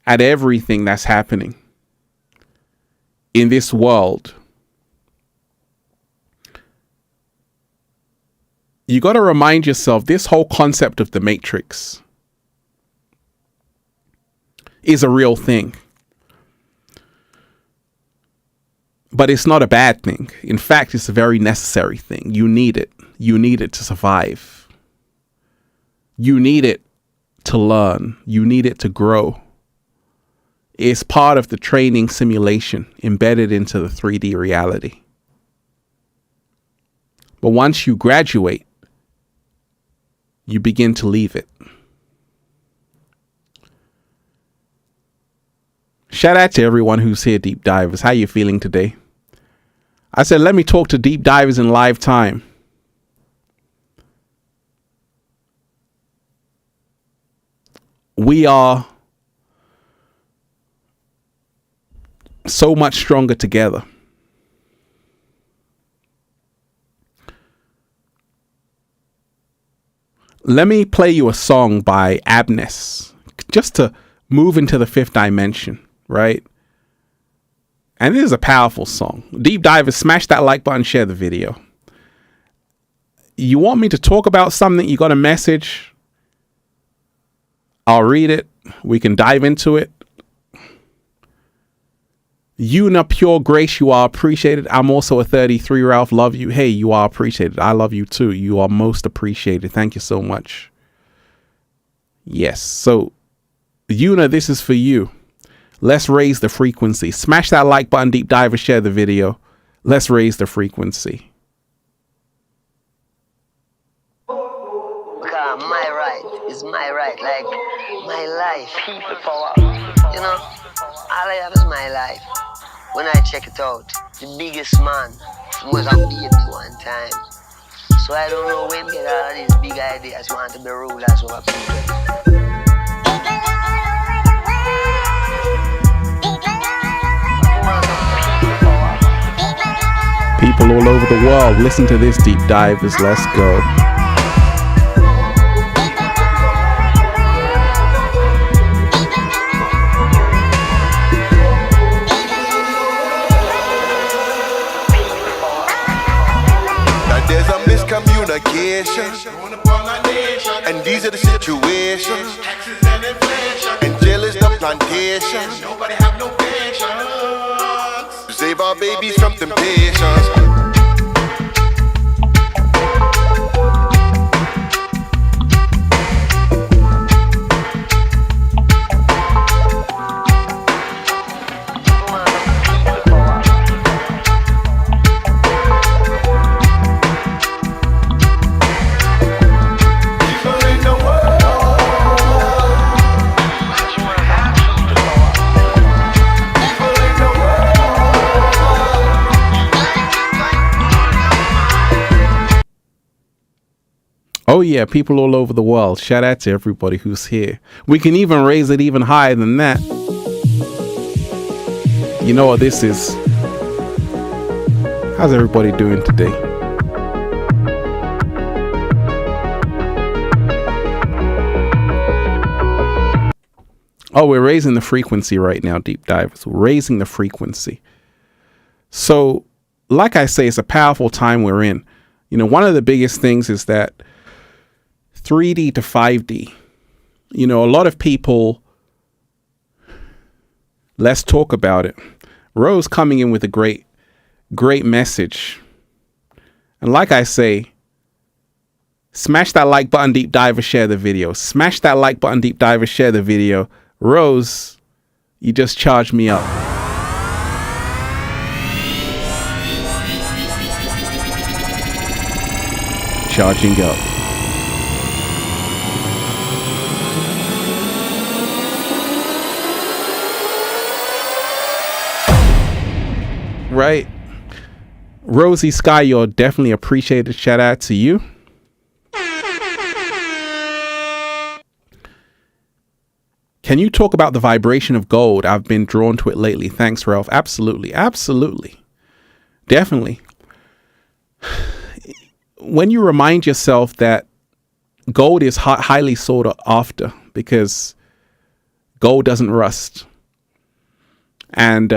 at everything that's happening in this world, you got to remind yourself this whole concept of the Matrix is a real thing. But it's not a bad thing. In fact, it's a very necessary thing. You need it. You need it to survive. You need it to learn. You need it to grow. It's part of the training simulation embedded into the 3D reality. But once you graduate, you begin to leave it. Shout out to everyone who's here, deep divers. How you feeling today? I said, let me talk to deep divers in live time. We are so much stronger together. Let me play you a song by Abness, just to move into the fifth dimension, right? And this is a powerful song. Deep divers, smash that like button, share the video. You want me to talk about something, you got a message, I'll read it. We can dive into it. Una Pure Grace, you are appreciated. I'm also a 33 Ralph. Love you. Hey, you are appreciated. I love you too. You are most appreciated. Thank you so much. Yes. So, Una, this is for you. Let's raise the frequency. Smash that like button, deep diver, share the video. Let's raise the frequency. Because my right is my right. Like my life. People power. You know, all I have is my life. When I check it out, the biggest man was a baby one time. So I don't know when get all of these big ideas want to be rulers over people. People all over the world, listen to this, deep divers. Let's go. There's a miscommunication, and these are the situations. And jail is the plantation. Nobody have no patience to save our babies from temptations. Oh yeah, people all over the world. Shout out to everybody who's here. We can even raise it even higher than that. You know what this is? How's everybody doing today? Oh, we're raising the frequency right now, deep divers. We're raising the frequency. So, like I say, it's a powerful time we're in. You know, one of the biggest things is that 3D to 5D. You know, a lot of people, let's talk about it. Rose coming in with a great message. And like I say, smash that like button, deep diver, share the video. Smash that like button, deep diver, share the video. Rose, you just charged me up. Charging up. Right? Rosie Sky, you're definitely appreciated. Shout out to you. Can you talk about the vibration of gold? I've been drawn to it lately. Thanks, Ralph. Absolutely. Absolutely. Definitely. When you remind yourself that gold is highly sought after because gold doesn't rust, and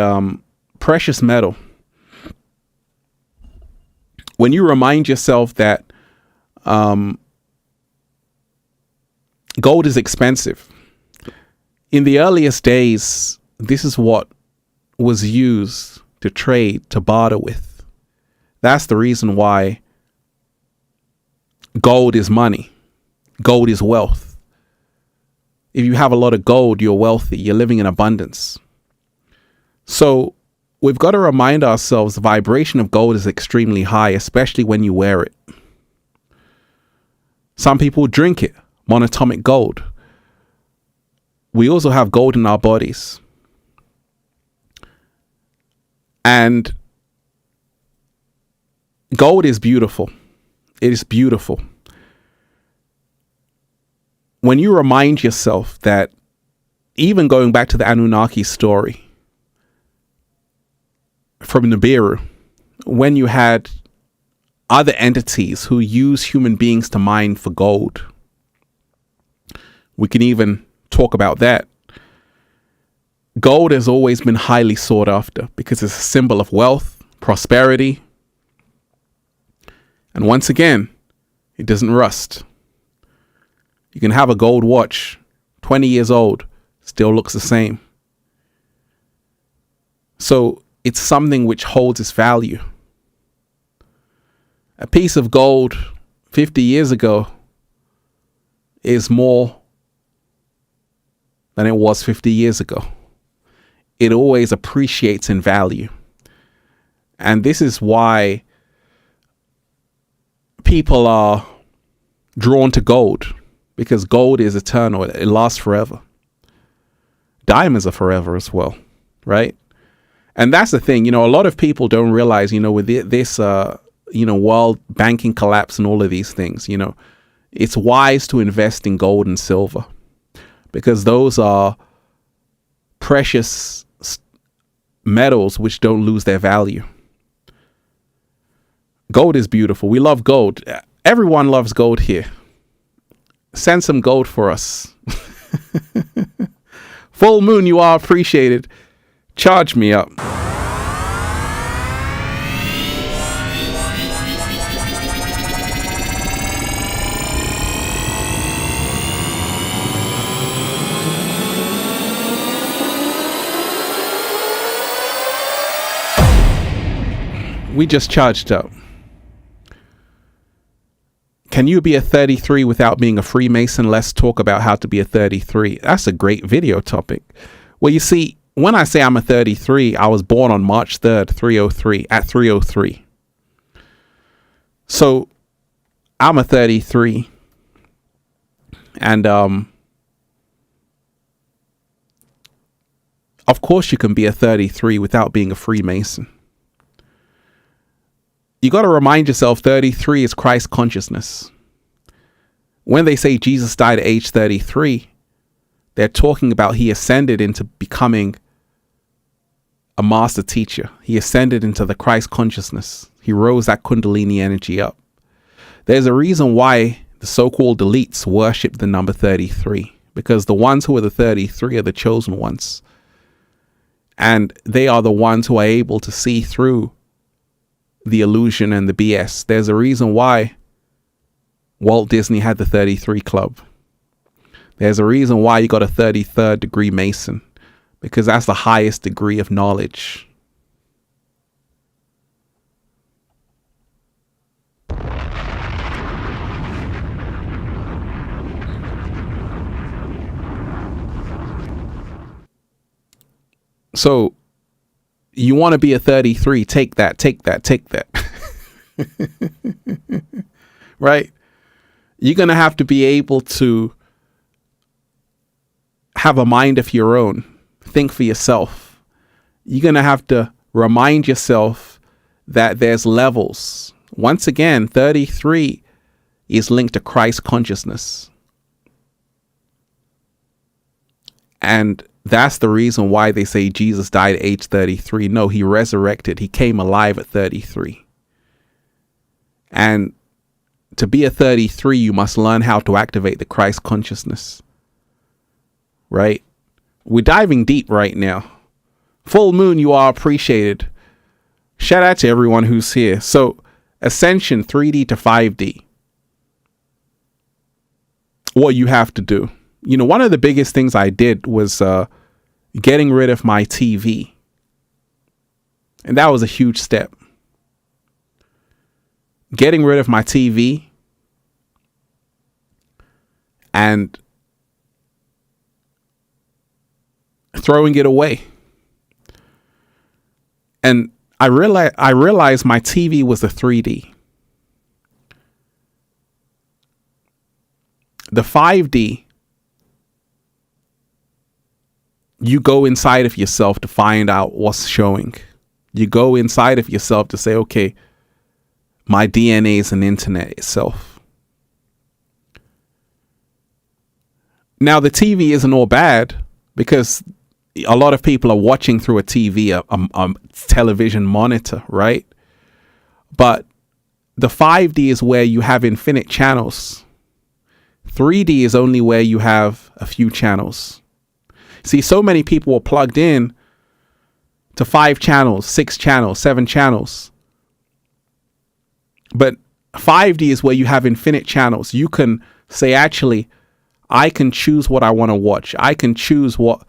precious metal. When you remind yourself that gold is expensive. In the earliest days, this is what was used to trade, to barter with. That's the reason why gold is money. Gold is wealth. If you have a lot of gold, you're wealthy. You're living in abundance. So we've got to remind ourselves the vibration of gold is extremely high, especially when you wear it. Some people drink it, monatomic gold. We also have gold in our bodies. And gold is beautiful. It is beautiful. When you remind yourself that, even going back to the Anunnaki story from Nibiru, when you had other entities who use human beings to mine for gold, we can even talk about that. Gold has always been highly sought after because it's a symbol of wealth, prosperity, and once again, it doesn't rust. You can have a gold watch, 20 years old, still looks the same. So it's something which holds its value. A piece of gold 50 years ago is more than it was 50 years ago. It always appreciates in value. And this is why people are drawn to gold, because gold is eternal. It lasts forever. Diamonds are forever as well, right? And that's the thing, a lot of people don't realize, with this, world banking collapse and all of these things, it's wise to invest in gold and silver, because those are precious metals which don't lose their value. Gold is beautiful. We love gold. Everyone loves gold here. Send some gold for us. Full moon, you are appreciated. Charge me up. We just charged up. Can you be a 33 without being a Freemason? Let's talk about how to be a 33. That's a great video topic. Well, you see, when I say I'm a 33, I was born on March 3rd, 303, at 303. So I'm a 33. And of course you can be a 33 without being a Freemason. You got to remind yourself 33 is Christ consciousness. when they say Jesus died at age 33, they're talking about he ascended into becoming a master teacher. He ascended into the Christ consciousness. He rose that Kundalini energy up. There's a reason why the so-called elites worship the number 33, because the ones who are the 33 are the chosen ones. And they are the ones who are able to see through the illusion and the BS. There's a reason why Walt Disney had the 33 Club. There's a reason why you got a 33rd degree Mason, because that's the highest degree of knowledge. So you want to be a 33, take that. Right? You're going to have to be able to have a mind of your own. Think for yourself. You're going to have to remind yourself that there's levels. Once again, 33 is linked to Christ consciousness. And that's the reason why they say Jesus died at age 33. No, he resurrected. He came alive at 33. And to be a 33, you must learn how to activate the Christ consciousness. Right? We're diving deep right now. Full moon, you are appreciated. Shout out to everyone who's here. So, Ascension 3D to 5D. What you have to do. You know, one of the biggest things I did was getting rid of my TV. And that was a huge step. Getting rid of my TV and throwing it away. And I realized my TV was a 3D. The 5D, you go inside of yourself to find out what's showing. You go inside of yourself to say, okay, my DNA is an internet itself. Now, the TV isn't all bad, because a lot of people are watching through a TV, a television monitor, right? But the 5D is where you have infinite channels. 3D is only where you have a few channels. See, so many people are plugged in to 5 channels, 6 channels, 7 channels. But 5D is where you have infinite channels. You can say, actually, I can choose what I want to watch. I can choose what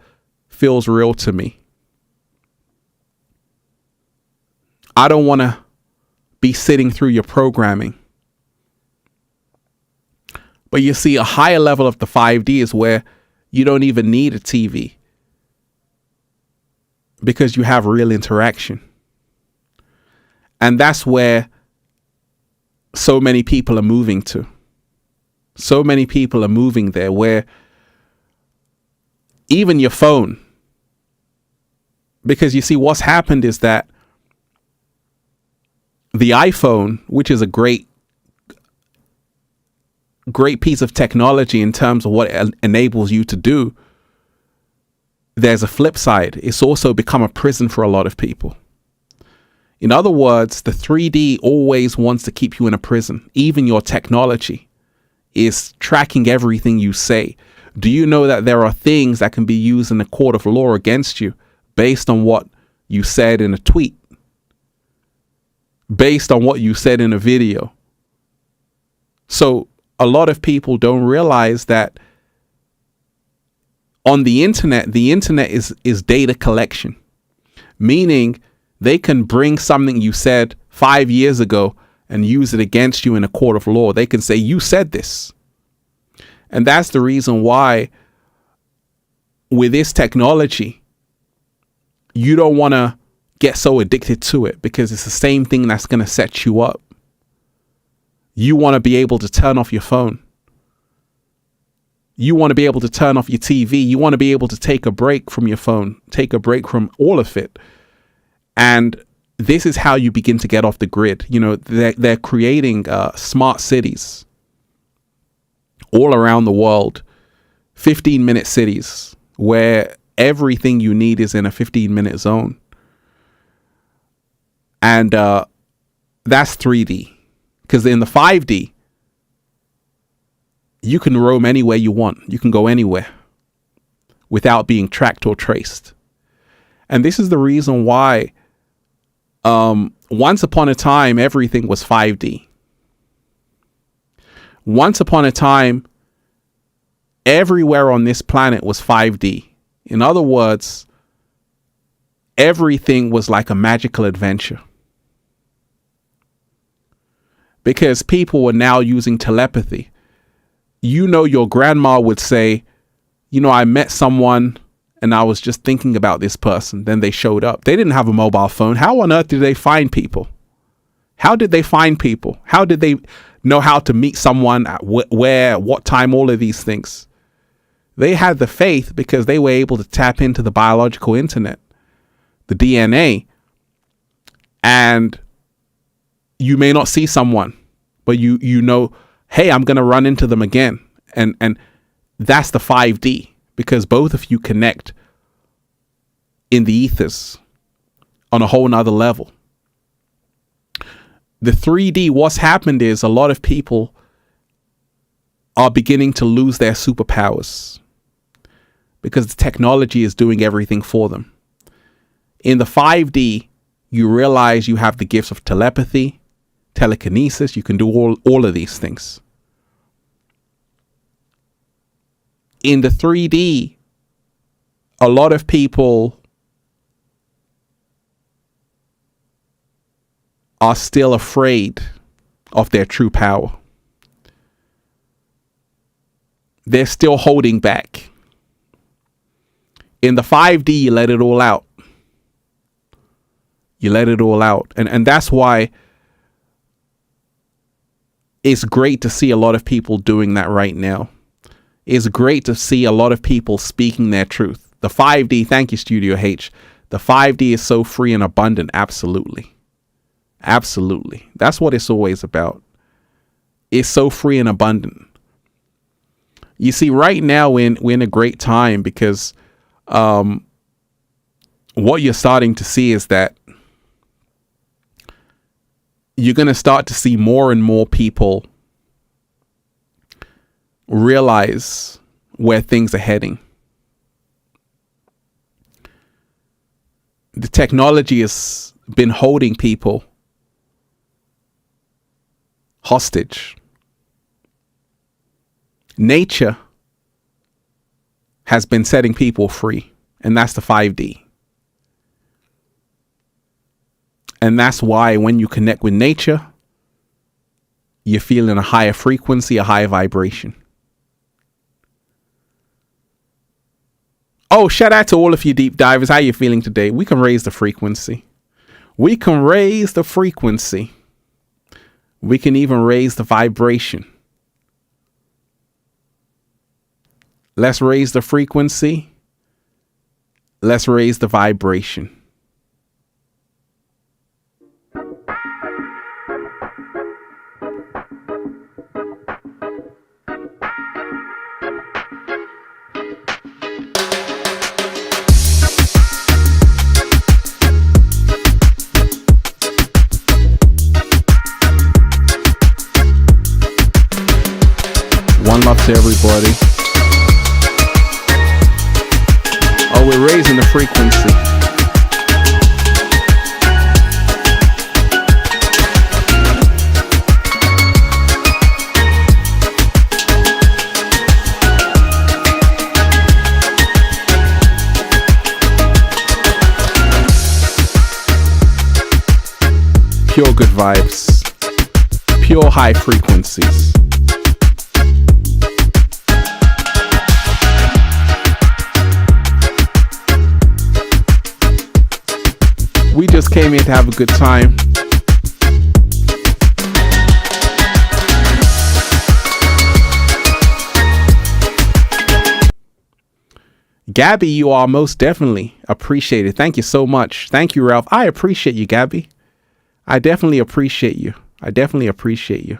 feels real to me. I don't want to be sitting through your programming. But you see, a higher level of the 5D is where you don't even need a TV, because you have real interaction. And that's where so many people are moving to. So many people are moving there, where even your phone, because you see, what's happened is that the iPhone, which is a great piece of technology in terms of what it enables you to do, there's a flip side. It's also become a prison for a lot of people. In other words, the 3D always wants to keep you in a prison. Even your technology is tracking everything you say. Do you know that there are things that can be used in a court of law against you based on what you said in a tweet, based on what you said in a video? So a lot of people don't realize that on the internet is data collection, meaning they can bring something you said 5 years ago and use it against you in a court of law. They can say, you said this. And that's the reason why with this technology, you don't want to get so addicted to it, because it's the same thing that's going to set you up. You want to be able to turn off your phone. You want to be able to turn off your TV. You want to be able to take a break from your phone, take a break from all of it. And this is how you begin to get off the grid. You know, they're creating smart cities all around the world, 15-minute cities where everything you need is in a 15-minute zone. And that's 3D. Because in the 5D, you can roam anywhere you want. You can go anywhere without being tracked or traced. And this is the reason why once upon a time, everything was 5D. Once upon a time, everywhere on this planet was 5D. In other words, everything was like a magical adventure. Because people were now using telepathy. Your grandma would say, I met someone and I was just thinking about this person. Then they showed up. They didn't have a mobile phone. How on earth did they find people? How did they find people? How did they know how to meet someone at where, what time, all of these things? They had the faith because they were able to tap into the biological internet, the DNA. And you may not see someone, but you know, hey, I'm going to run into them again. And that's the 5D, because both of you connect in the ethers on a whole nother level. The 3D, what's happened is a lot of people are beginning to lose their superpowers because the technology is doing everything for them. In the 5D, you realize you have the gifts of telepathy, telekinesis. You can do all of these things. In the 3D, a lot of people are still afraid of their true power. They're still holding back. In the 5D, you let it all out. You let it all out. And that's why it's great to see a lot of people doing that right now. It's great to see a lot of people speaking their truth. The 5D, thank you, Studio H. The 5D is so free and abundant. Absolutely. Absolutely. That's what it's always about. It's so free and abundant. You see, right now we're in a great time because what you're starting to see is that you're going to start to see more and more people realize where things are heading. The technology has been holding people hostage. Nature has been setting people free, and that's the 5D. And that's why when you connect with nature, you're feeling a higher frequency, a higher vibration. Oh, shout out to all of you deep divers. How you feeling today? We can raise the frequency. We can raise the frequency. We can even raise the vibration. Let's raise the frequency. Let's raise the vibration. One love to everybody. Oh, we're raising the frequency. Pure good vibes. Pure high frequencies. We just came here to have a good time. Gabby, you are most definitely appreciated. Thank you so much. Thank you, Ralph. I appreciate you, Gabby. I definitely appreciate you. I definitely appreciate you.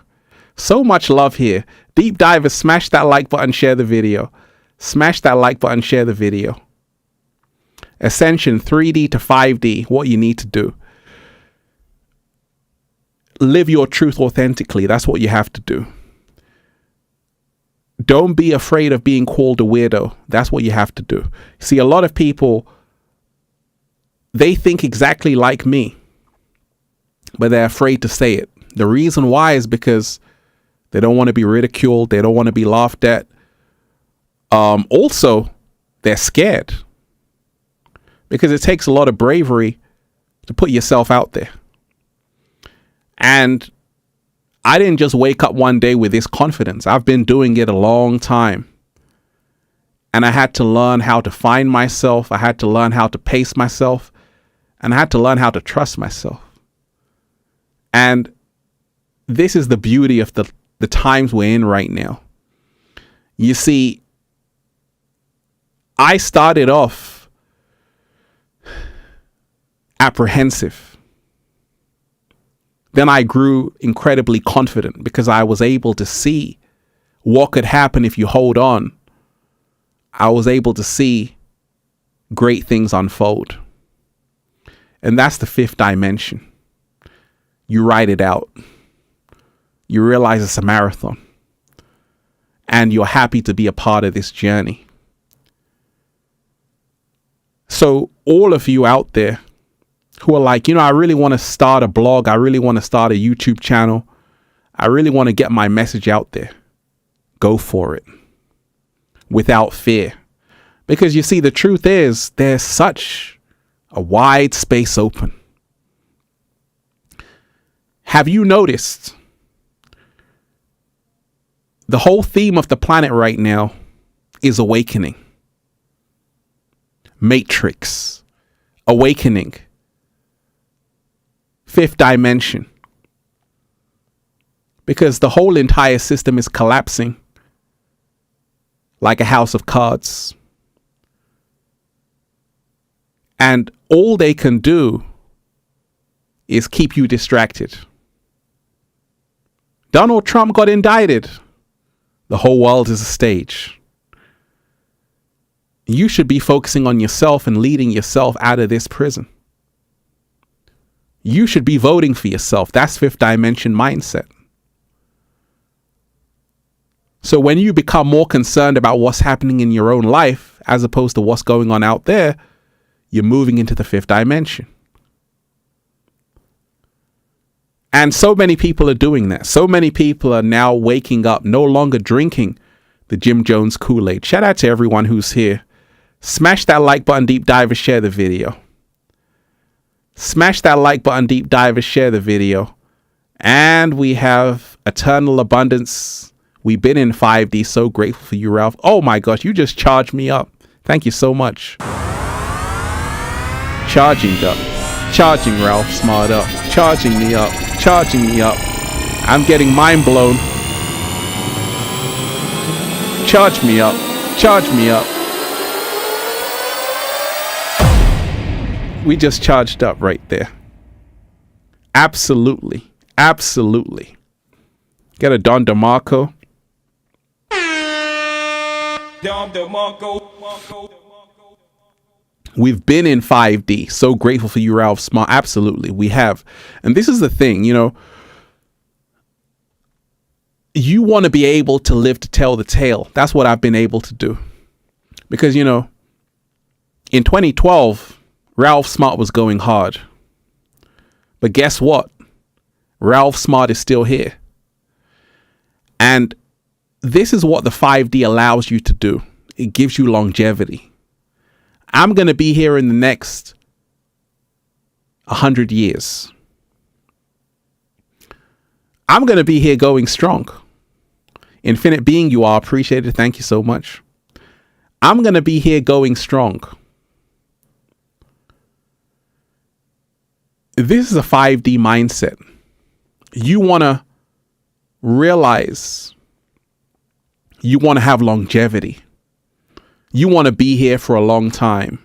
So much love here. Deep divers, smash that like button, share the video. Smash that like button, share the video. Ascension 3D to 5D, what you need to do. Live your truth authentically. That's what you have to do. Don't be afraid of being called a weirdo. That's what you have to do. See, a lot of people, they think exactly like me, but they're afraid to say it. The reason why is because they don't want to be ridiculed. They don't want to be laughed at. Also, they're scared because it takes a lot of bravery to put yourself out there. And I didn't just wake up one day with this confidence. I've been doing it a long time. And I had to learn how to find myself. I had to learn how to pace myself. And I had to learn how to trust myself. And this is the beauty of the times we're in right now. You see, I started off apprehensive. Then I grew incredibly confident because I was able to see what could happen if you hold on. I was able to see great things unfold. And that's the fifth dimension. You ride it out. You realize it's a marathon. And you're happy to be a part of this journey. So all of you out there who are like, I really want to start a blog. I really want to start a YouTube channel. I really want to get my message out there. Go for it. Without fear. Because you see, the truth is there's such a wide space open. Have you noticed the whole theme of the planet right now is awakening? Matrix. Awakening. Fifth dimension. Because the whole entire system is collapsing like a house of cards. And all they can do is keep you distracted. Donald Trump got indicted. The whole world is a stage. You should be focusing on yourself and leading yourself out of this prison. You should be voting for yourself. That's fifth dimension mindset. So when you become more concerned about what's happening in your own life, as opposed to what's going on out there, you're moving into the fifth dimension. And so many people are doing that. So many people are now waking up, no longer drinking the Jim Jones Kool-Aid. Shout out to everyone who's here. Smash that like button, deep dive, and share the video. Smash that like button, deep dive, and share the video. And we have Eternal Abundance. We've been in 5D. So grateful for you, Ralph. Oh my gosh, you just charged me up. Thank you so much. Charging up. Charging Ralph Smart up. Charging me up. Charging me up. I'm getting mind blown. Charge me up. Charge me up. We just charged up right there. Absolutely. Absolutely. Get a Don DeMarco. Don DeMarco. We've been in 5D. So grateful for you, Ralph Smart. Absolutely. We have. And this is the thing, you want to be able to live to tell the tale. That's what I've been able to do. Because, in 2012, Ralph Smart was going hard. But guess what? Ralph Smart is still here. And this is what the 5D allows you to do. It gives you longevity. I'm going to be here in the next 100 years. I'm going to be here going strong. Infinite Being, you are appreciated. Thank you so much. I'm going to be here going strong. This is a 5D mindset. You want to realize you want to have longevity. You want to be here for a long time.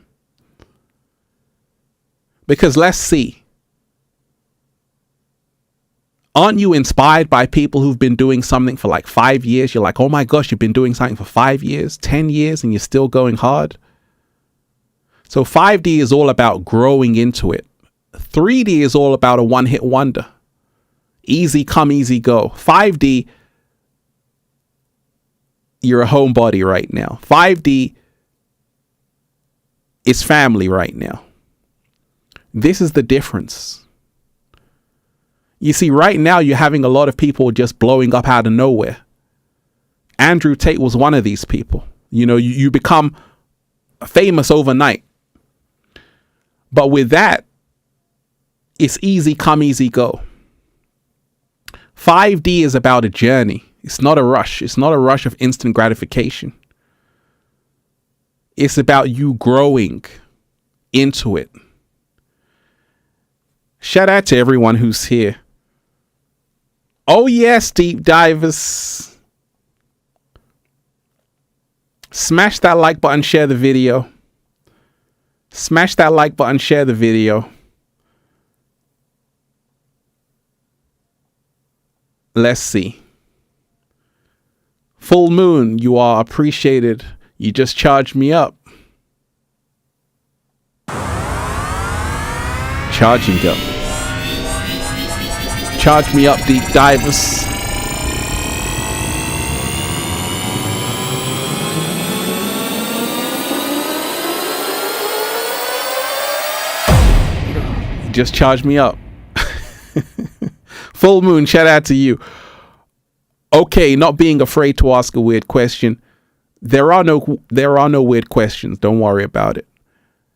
Because let's see. Aren't you inspired by people who've been doing something for like 5 years? You're like, oh my gosh, you've been doing something for 5 years, 10 years, and you're still going hard. So 5D is all about growing into it. 3D is all about a one-hit wonder. Easy come, easy go. 5D, you're a homebody right now. 5D is family right now. This is the difference. You see, right now you're having a lot of people just blowing up out of nowhere. Andrew Tate was one of these people. You know, you become famous overnight. But with that, it's easy come, easy go. 5D is about a journey. It's not a rush. It's not a rush of instant gratification. It's about you growing into it. Shout out to everyone who's here. Oh yes, deep divers. Smash that like button, share the video. Smash that like button, share the video. Let's see. Full moon, you are appreciated. You just charged me up. Charging up. Charge me up, deep divers. Just charge me up. Full moon, shout out to you. Okay, not being afraid to ask a weird question. There are no weird questions. Don't worry about it.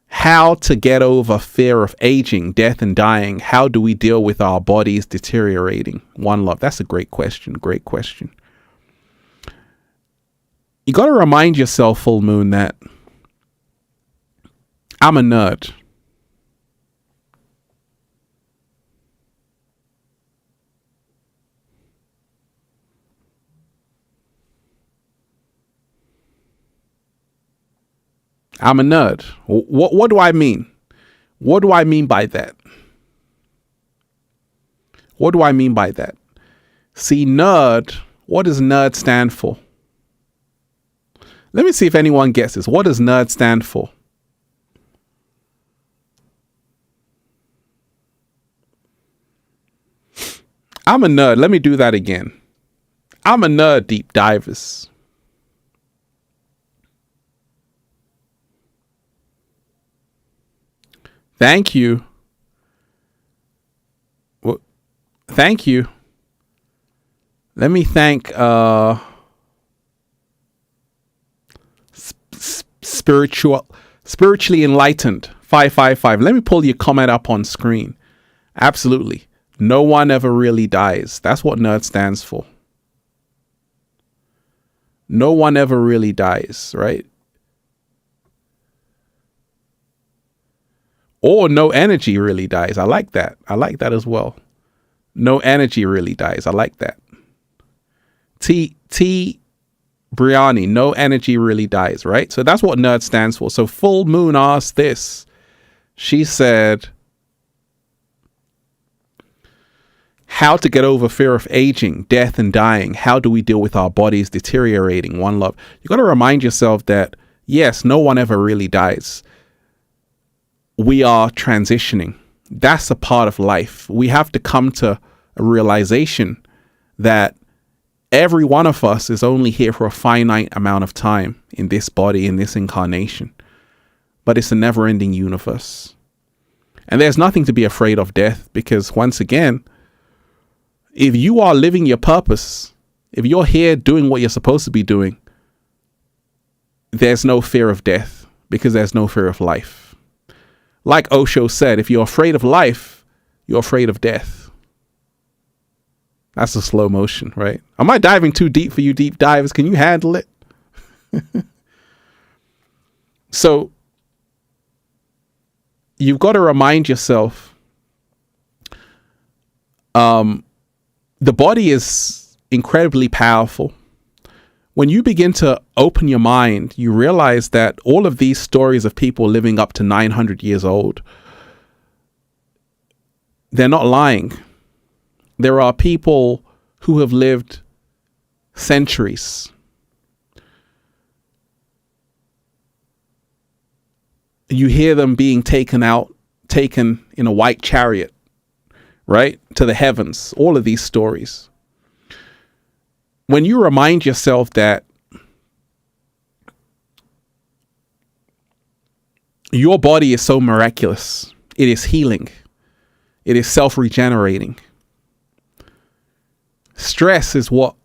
How to get over fear of aging, death, and dying. How do we deal with our bodies deteriorating? One love. That's a great question. Great question. You got to remind yourself, full moon, that I'm a nerd. I'm a nerd. What do I mean? What do I mean by that? What do I mean by that? See, nerd, what does nerd stand for? Let me see if anyone gets this. What does nerd stand for? I'm a nerd. Let me do that again. I'm a nerd, deep divers. Thank you. Well, thank you. Let me thank spiritually enlightened 555. Let me pull your comment up on screen. Absolutely. No one ever really dies. That's what nerd stands for. No one ever really dies, right? Or no energy really dies. I like that. I like that as well. No energy really dies. I like that. T Briani, no energy really dies, right? So that's what nerd stands for. So Full Moon asked this. She said, how to get over fear of aging, death, and dying. How do we deal with our bodies deteriorating? One love. You got to remind yourself that, yes, no one ever really dies. We are transitioning. That's a part of life. We have to come to a realization that every one of us is only here for a finite amount of time in this body, in this incarnation. But it's a never-ending universe. And there's nothing to be afraid of death, because once again, if you are living your purpose, if you're here doing what you're supposed to be doing, there's no fear of death, because there's no fear of life. Like Osho said, if you're afraid of life, you're afraid of death. That's a slow motion, right? Am I diving too deep for you deep divers? Can you handle it? So you've got to remind yourself, the body is incredibly powerful. When you begin to open your mind, you realize that all of these stories of people living up to 900 years old, they're not lying. there are people who have lived centuries. You hear them being taken in a white chariot, right, to the heavens, all of these stories. When you remind yourself that your body is so miraculous, it is healing, it is self-regenerating. Stress is what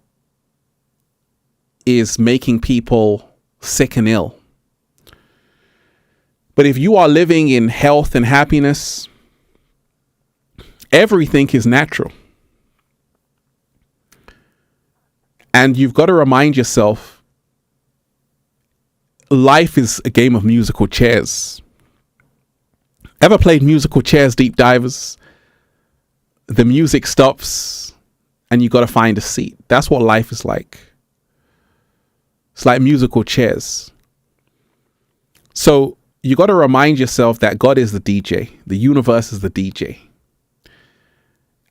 is making people sick and ill. But if you are living in health and happiness, everything is natural. And you've got to remind yourself, life is a game of musical chairs. Ever played musical chairs, deep divers? The music stops and you got to find a seat. That's what life is like. It's like musical chairs. So you got to remind yourself that God is the DJ. The universe is the DJ.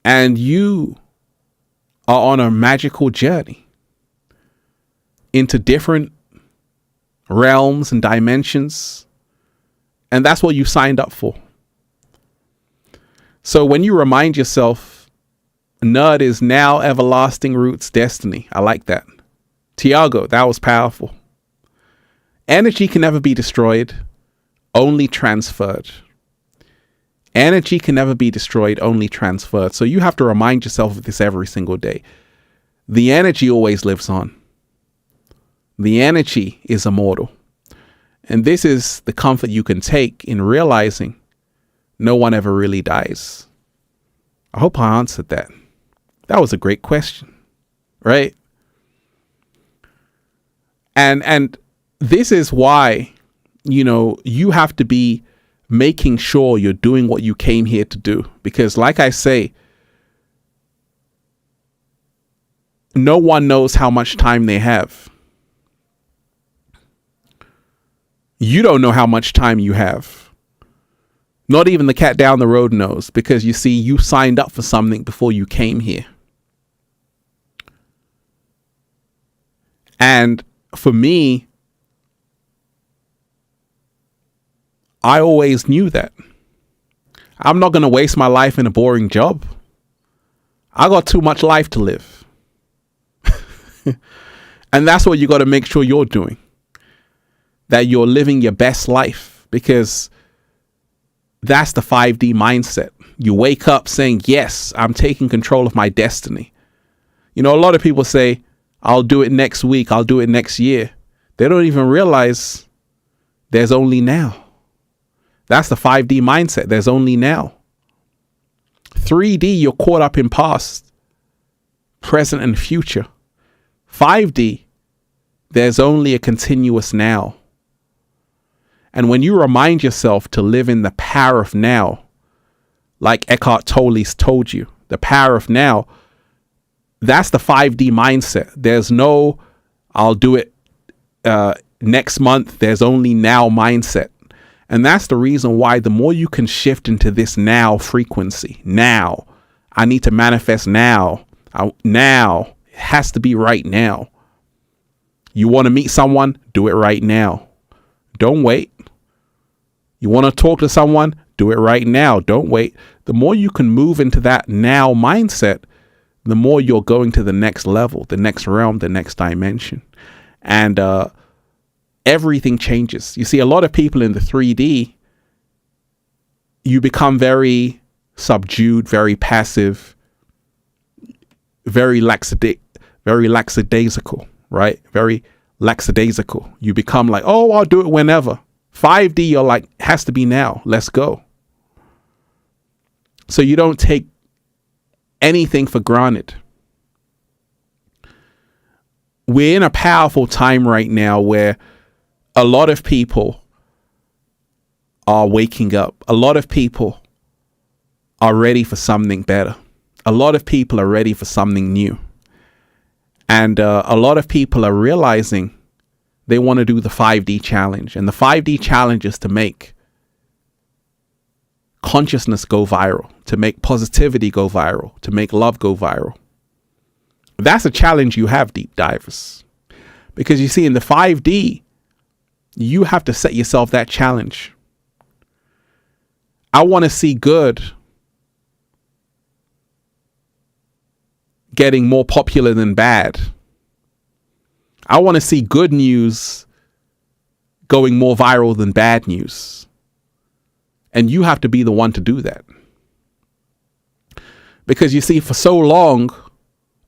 And you are on a magical journey into different realms and dimensions. And that's what you signed up for. So when you remind yourself, Nerd is now everlasting roots destiny. I like that. Tiago, that was powerful. Energy can never be destroyed, only transferred. Energy can never be destroyed, only transferred. So you have to remind yourself of this every single day. The energy always lives on. The energy is immortal. And this is the comfort you can take in realizing no one ever really dies. I hope I answered that. That was a great question, right? And this is why, you have to be making sure you're doing what you came here to do. Because like I say, no one knows how much time they have. You don't know how much time you have. Not even the cat down the road knows, because you see, you signed up for something before you came here. And for me, I always knew that I'm not going to waste my life in a boring job. I got too much life to live. And that's what you got to make sure you're doing. That you're living your best life, because that's the 5D mindset. You wake up saying, yes, I'm taking control of my destiny. A lot of people say, I'll do it next week. I'll do it next year. They don't even realize there's only now. That's the 5D mindset. There's only now. 3D, you're caught up in past, present, and future. 5D, there's only a continuous now. And when you remind yourself to live in the power of now, like Eckhart Tolle's told you, the power of now, that's the 5D mindset. There's no, I'll do it next month. There's only now mindset. And that's the reason why the more you can shift into this now frequency, now, I need to manifest now. Now, it has to be right now. You want to meet someone? Do it right now. Don't wait. You want to talk to someone? Do it right now. Don't wait. The more you can move into that now mindset, the more you're going to the next level, the next realm, the next dimension. And everything changes. You see, a lot of people in the 3D, you become very subdued, very passive, very lackadaisical, right? Very lackadaisical. You become like, oh, I'll do it whenever. 5D, you're like, has to be now. Let's go. So you don't take anything for granted. We're in a powerful time right now where a lot of people are waking up. A lot of people are ready for something better. A lot of people are ready for something new. And a lot of people are realizing they want to do the 5D challenge. And the 5D challenge is to make consciousness go viral, to make positivity go viral, to make love go viral. That's a challenge you have, deep divers. Because you see, in the 5D, you have to set yourself that challenge. I want to see good getting more popular than bad. I want to see good news going more viral than bad news. And you have to be the one to do that. Because you see, for so long,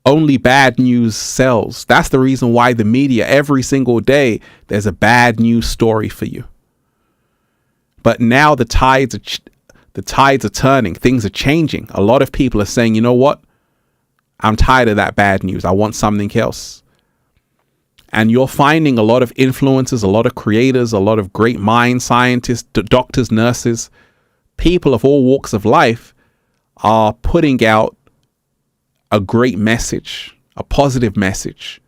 only bad news sells. That's the reason why the media, every single day, there's a bad news story for you. But now the tides are turning. Things are changing. A lot of people are saying, you know what? I'm tired of that bad news. I want something else. And you're finding a lot of influencers, a lot of creators, a lot of great minds, scientists, doctors, nurses, people of all walks of life are putting out a great message, a positive message.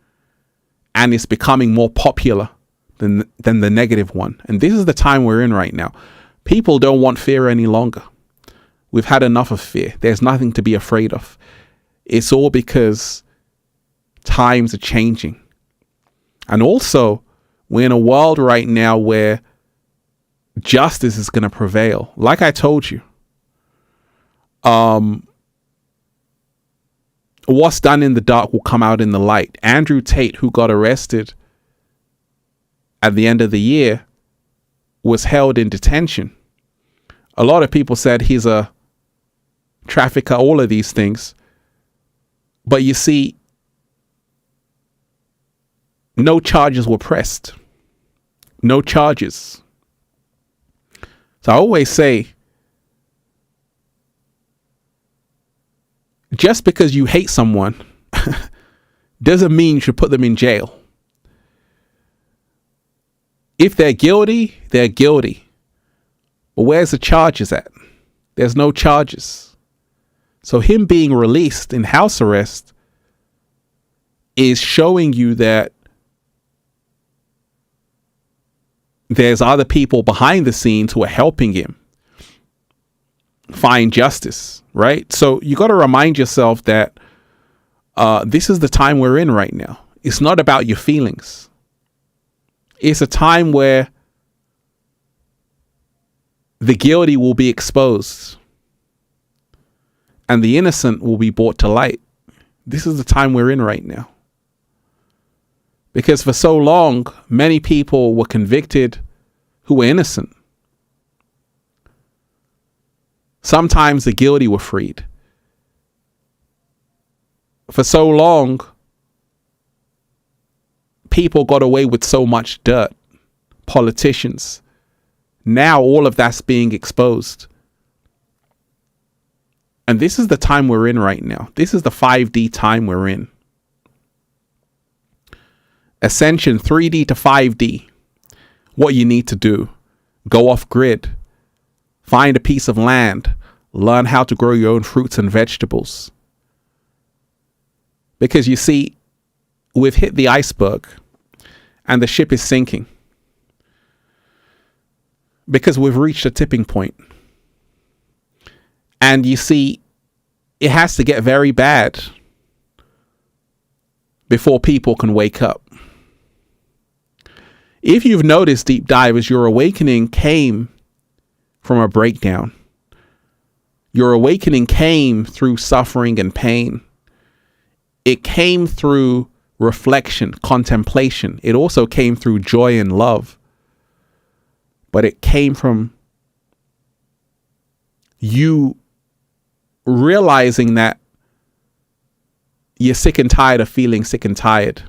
And it's becoming more popular than the negative one. And this is the time we're in right now. People don't want fear any longer. We've had enough of fear. There's nothing to be afraid of. It's all because times are changing. And also, we're in a world right now where justice is going to prevail. Like I told you, what's done in the dark will come out in the light. Andrew Tate, who got arrested at the end of the year, was held in detention. A lot of people said he's a trafficker, all of these things. But you see, no charges were pressed. No charges. So I always say, just because you hate someone doesn't mean you should put them in jail. If they're guilty, they're guilty. But where's the charges at? There's no charges. So him being released in house arrest is showing you that there's other people behind the scenes who are helping him find justice, right? So you got to remind yourself that this is the time we're in right now. It's not about your feelings. It's a time where the guilty will be exposed and the innocent will be brought to light. This is the time we're in right now. Because for so long, many people were convicted who were innocent. Sometimes the guilty were freed. For so long, people got away with so much dirt. Politicians. Now all of that's being exposed. And this is the time we're in right now. This is the 5D time we're in. Ascension 3D to 5D. What you need to do. Go off grid. Find a piece of land. Learn how to grow your own fruits and vegetables. Because you see, we've hit the iceberg and the ship is sinking. Because we've reached a tipping point. And you see, it has to get very bad before people can wake up. If you've noticed, deep divers, your awakening came from a breakdown. Your awakening came through suffering and pain. It came through reflection, contemplation. It also came through joy and love. But it came from you realizing that you're sick and tired of feeling sick and tired.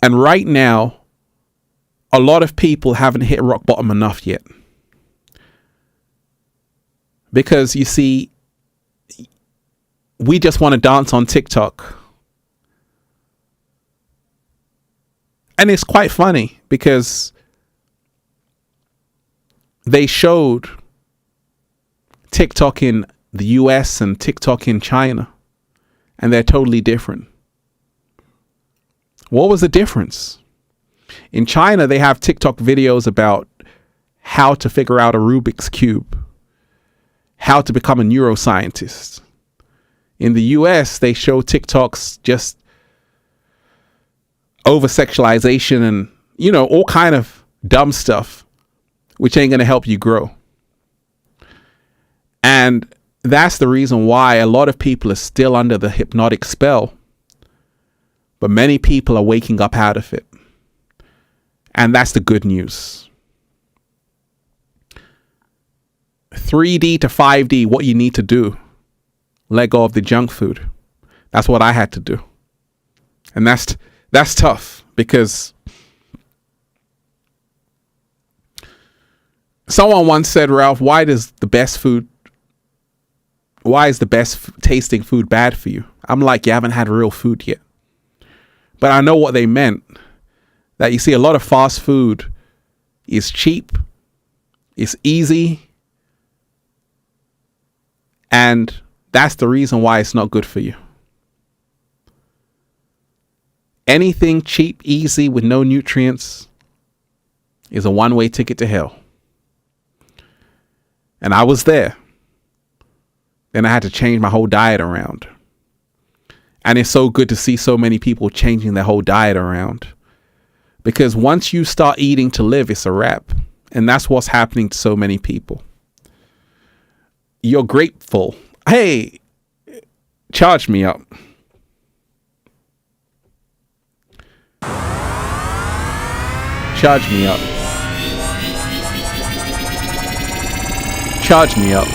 And right now, a lot of people haven't hit rock bottom enough yet. Because you see, we just want to dance on TikTok. And it's quite funny because they showed TikTok in the US and TikTok in China, and they're totally different. What was the difference? In China, they have TikTok videos about how to figure out a Rubik's Cube, how to become a neuroscientist. In the US, they show TikToks just over sexualization and, all kind of dumb stuff, which ain't going to help you grow. And that's the reason why a lot of people are still under the hypnotic spell, but many people are waking up out of it. And that's the good news. 3D to 5D, what you need to do, let go of the junk food. That's what I had to do. And that's tough, because someone once said, Ralph, why is the best tasting food bad for you? I'm like, you haven't had real food yet. But I know what they meant. That you see, a lot of fast food is cheap, it's easy, and that's the reason why it's not good for you. Anything cheap, easy, with no nutrients is a one-way ticket to hell. And I was there. Then I had to change my whole diet around. And it's so good to see so many people changing their whole diet around. Because once you start eating to live, it's a wrap. And that's what's happening to so many people. You're grateful. Hey, charge me up. Charge me up. Charge me up.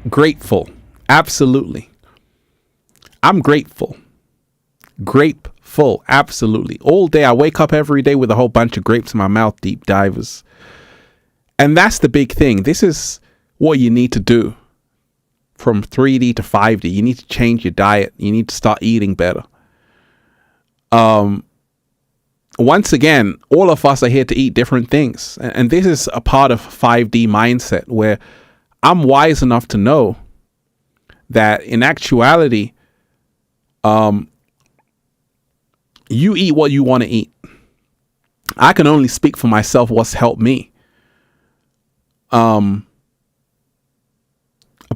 Grateful. Absolutely. I'm grateful. Grateful. Absolutely. All day. I wake up every day with a whole bunch of grapes in my mouth, deep divers. And that's the big thing. This is what you need to do from 3D to 5D. You need to change your diet. You need to start eating better. Once again, all of us are here to eat different things. And this is a part of 5D mindset where I'm wise enough to know that in actuality, you eat what you want to eat. I can only speak for myself what's helped me.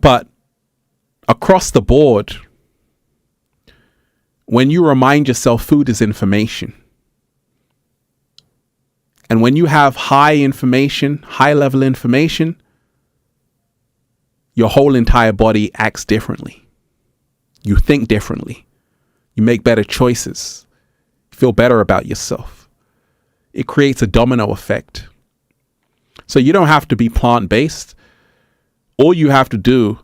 But across the board, when you remind yourself food is information, and when you have high level information, your whole entire body acts differently. You think differently. You make better choices. You feel better about yourself. It creates a domino effect. So you don't have to be plant-based. All you have to do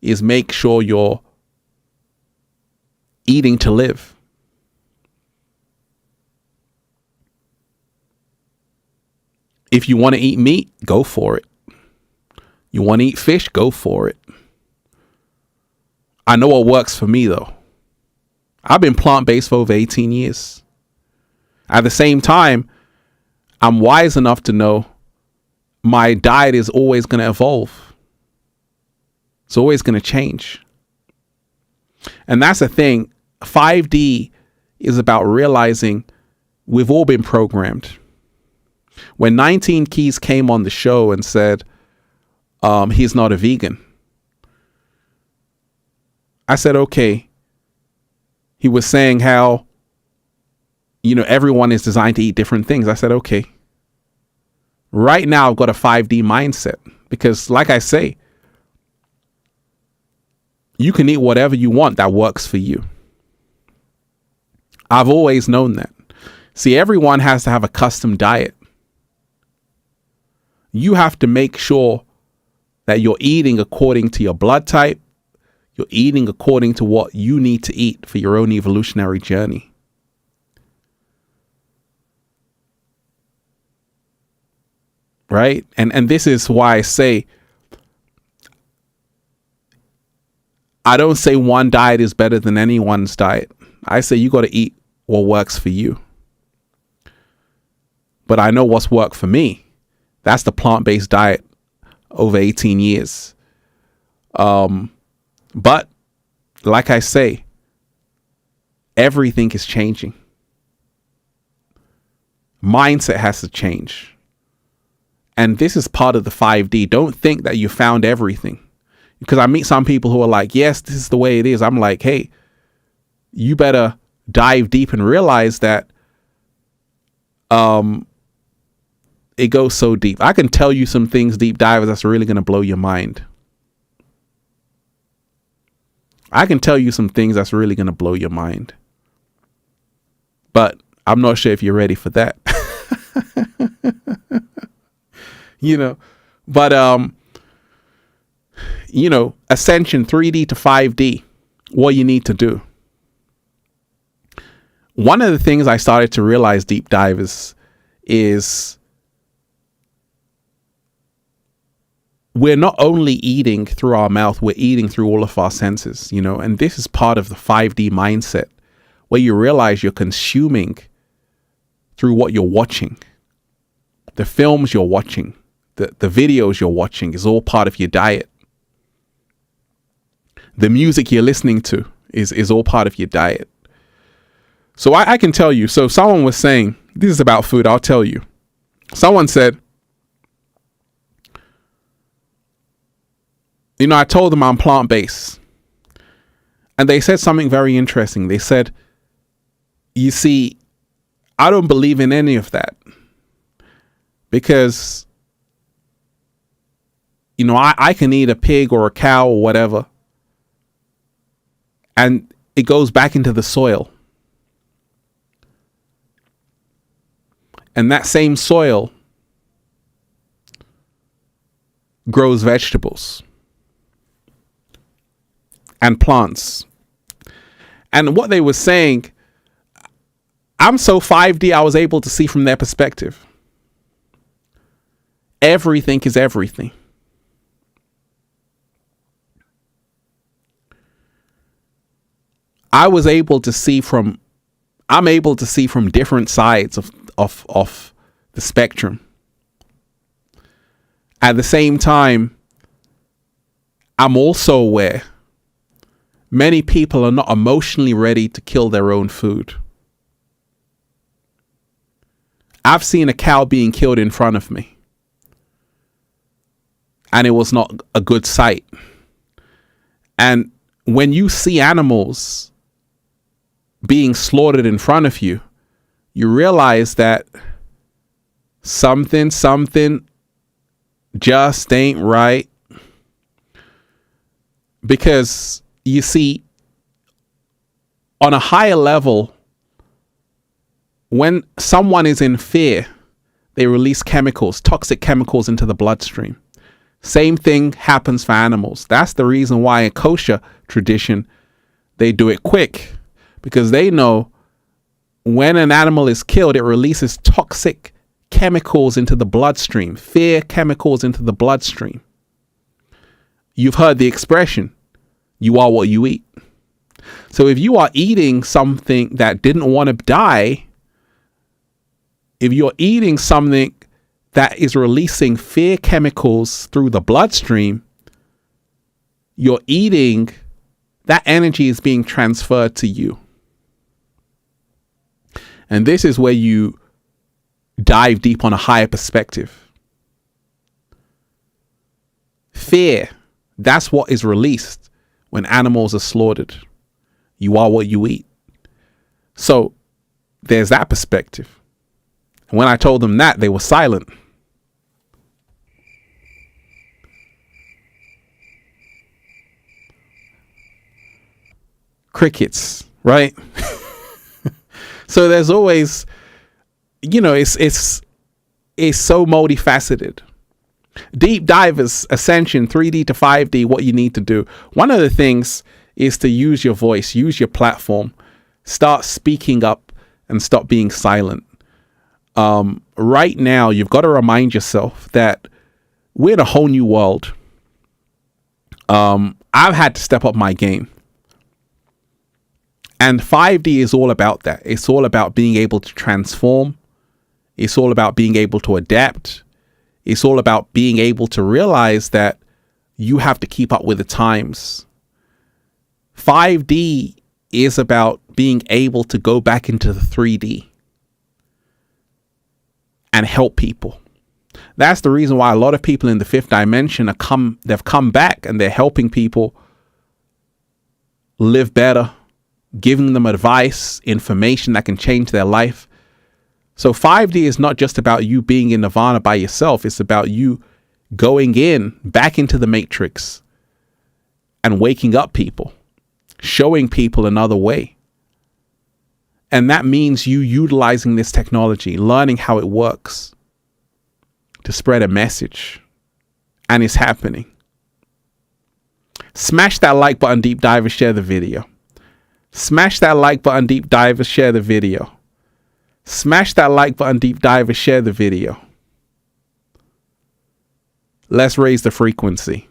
is make sure you're eating to live. If you want to eat meat, go for it. You want to eat fish, go for it. I know what works for me, though. I've been plant-based for over 18 years. At the same time, I'm wise enough to know my diet is always going to evolve. It's always going to change. And that's the thing. 5D is about realizing we've all been programmed. When 19 Keys came on the show and said, he's not a vegan, I said, okay. He was saying how, everyone is designed to eat different things. I said, okay. Right now, I've got a 5D mindset because, like I say, you can eat whatever you want that works for you. I've always known that. See, everyone has to have a custom diet. You have to make sure that you're eating according to your blood type. You're eating according to what you need to eat for your own evolutionary journey. Right? And this is why I say, I don't say one diet is better than anyone's diet. I say you got to eat what works for you. But I know what's worked for me. That's the plant-based diet over 18 years. But like I say, everything is changing. Mindset has to change. And this is part of the 5D. Don't think that you found everything. Because I meet some people who are like, yes, this is the way it is. I'm like, hey, you better dive deep and realize that it goes so deep. I can tell you some things, deep divers, that's really going to blow your mind. I can tell you some things that's really going to blow your mind. But I'm not sure if you're ready for that. But Ascension 3D to 5D, what you need to do. One of the things I started to realize, deep divers, is we're not only eating through our mouth, we're eating through all of our senses, and this is part of the 5D mindset, where you realize you're consuming through what you're watching. The films you're watching, the videos you're watching is all part of your diet. The music you're listening to is all part of your diet. So I can tell you, so someone was saying, this is about food, I'll tell you. Someone said, I told them I'm plant-based. And they said something very interesting. They said, you see, I don't believe in any of that. Because, I can eat a pig or a cow or whatever. And it goes back into the soil. And that same soil grows vegetables and plants. And what they were saying, I'm so 5D, I was able to see from their perspective. Everything is everything. I'm able to see from different sides of the spectrum. At the same time, I'm also aware many people are not emotionally ready to kill their own food. I've seen a cow being killed in front of me, and it was not a good sight. And when you see animals being slaughtered in front of you, you realize that something just ain't right. Because you see, on a higher level, when someone is in fear, they release chemicals, toxic chemicals into the bloodstream. Same thing happens for animals. That's the reason why in kosher tradition, they do it quick. Because they know when an animal is killed, it releases toxic chemicals into the bloodstream, fear chemicals into the bloodstream. You've heard the expression, you are what you eat. So if you are eating something that didn't want to die, if you're eating something that is releasing fear chemicals through the bloodstream, you're eating, that energy is being transferred to you. And this is where you dive deep on a higher perspective. Fear, that's what is released when animals are slaughtered. You are what you eat. So there's that perspective. And when I told them that, they were silent. Crickets, right? So there's always, it's so multifaceted. Deep divers, Ascension, 3D to 5D, what you need to do. One of the things is to use your voice, use your platform, start speaking up and stop being silent. Right now, you've got to remind yourself that we're in a whole new world. I've had to step up my game. And 5D is all about that. It's all about being able to transform. It's all about being able to adapt. It's all about being able to realize that you have to keep up with the times. 5D is about being able to go back into the 3D and help people. That's the reason why a lot of people in the fifth dimension they've come back and they're helping people live better, giving them advice, information that can change their life. So 5D is not just about you being in nirvana by yourself. It's about you going back into the matrix and waking up people, showing people another way. And that means you utilizing this technology, learning how it works to spread a message. And it's happening. Smash that like button, deep divers, share the video. Smash that like button, deep divers, share the video. Smash that like button, deep divers, share the video. Let's raise the frequency.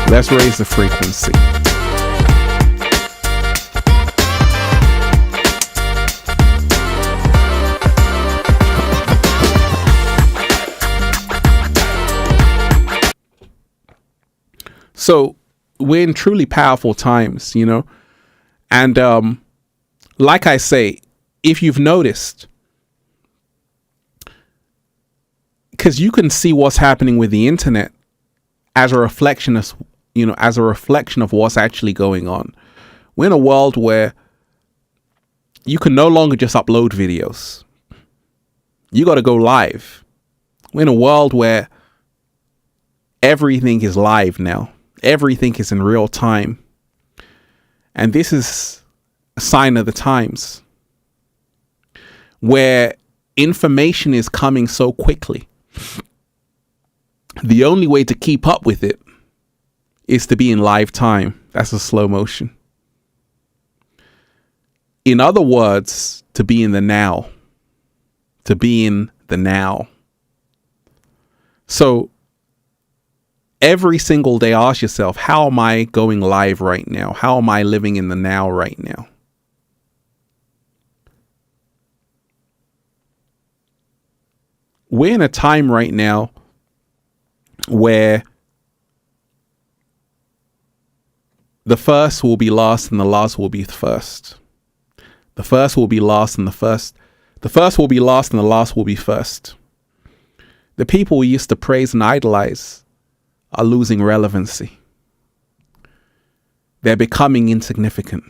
Let's raise the frequency. So we're in truly powerful times, you know, and like I say, if you've noticed, because you can see what's happening with the internet as a reflection of, as a reflection of what's actually going on. We're in a world where you can no longer just upload videos. You got to go live. We're in a world where everything is live now. Everything is in real time. And this is a sign of the times where information is coming so quickly. The only way to keep up with it is to be in live time. That's a slow motion. In other words, to be in the now. To be in the now. So every single day, ask yourself, how am I going live right now? How am I living in the now right now? We're in a time right now where the first will be last and the last will be first. The first will be last and the first will be last and the last will be first. The people we used to praise and idolize are losing relevancy. They're becoming insignificant.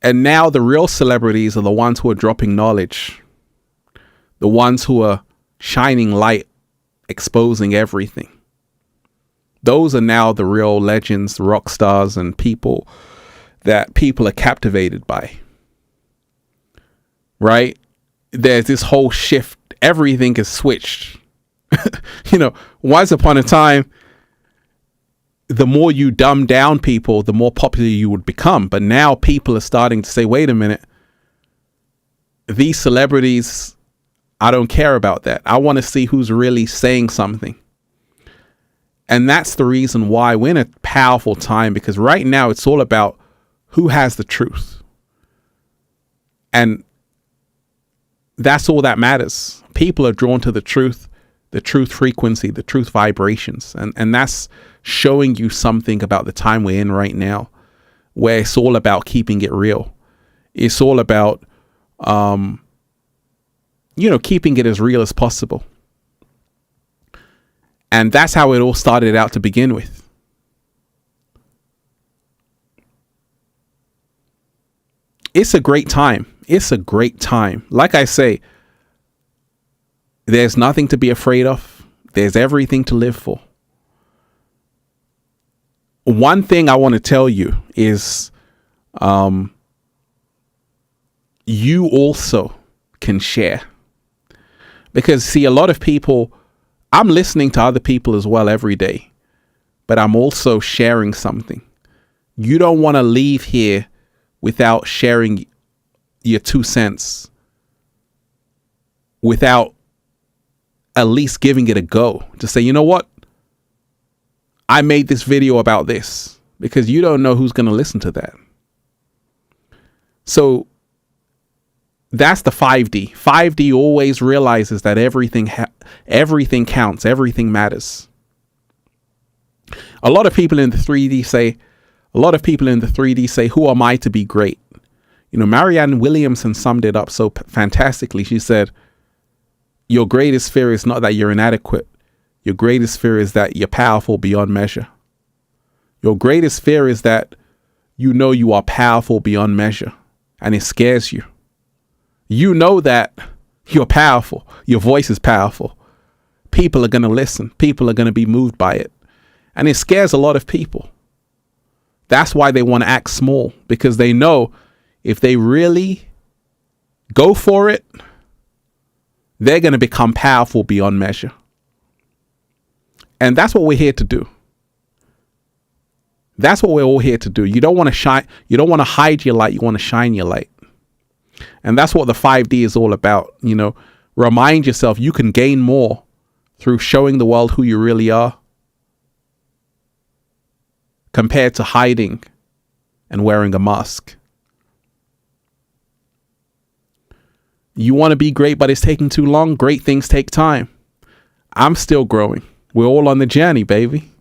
And now the real celebrities are the ones who are dropping knowledge. The ones who are shining light, exposing everything. Those are now the real legends, rock stars, and people that people are captivated by. Right? There's this whole shift. Everything is switched. Once upon a time, the more you dumb down people, the more popular you would become. But now people are starting to say, wait a minute, these celebrities, I don't care about that. I want to see who's really saying something. And that's the reason why we're in a powerful time, because right now it's all about who has the truth. And that's all that matters. People are drawn to the truth frequency, the truth vibrations. And that's showing you something about the time we're in right now, where it's all about keeping it real. It's all about, keeping it as real as possible. And that's how it all started out to begin with. It's a great time. It's a great time. Like I say, there's nothing to be afraid of. There's everything to live for. One thing I want to tell you is you also can share. Because, see, a lot of people, I'm listening to other people as well every day, but I'm also sharing something. You don't want to leave here without sharing your 2 cents, without at least giving it a go, to say, you know what? I made this video about this, because you don't know who's going to listen to that. So that's the 5D. 5D always realizes that everything counts, everything matters. A lot of people in the 3D say, who am I to be great? You know, Marianne Williamson summed it up so fantastically. She said, your greatest fear is not that you're inadequate. Your greatest fear is that you're powerful beyond measure. Your greatest fear is that you know you are powerful beyond measure, and it scares you. You know that you're powerful. Your voice is powerful. People are going to listen. People are going to be moved by it. And it scares a lot of people. That's why they want to act small, because they know if they really go for it, they're going to become powerful beyond measure. And that's what we're here to do. That's what we're all here to do. You don't want to shine. You don't want to hide your light. You want to shine your light. And that's what the 5D is all about. You know, remind yourself you can gain more through showing the world who you really are compared to hiding and wearing a mask. You want to be great, but it's taking too long. Great things take time. I'm still growing. We're all on the journey, baby.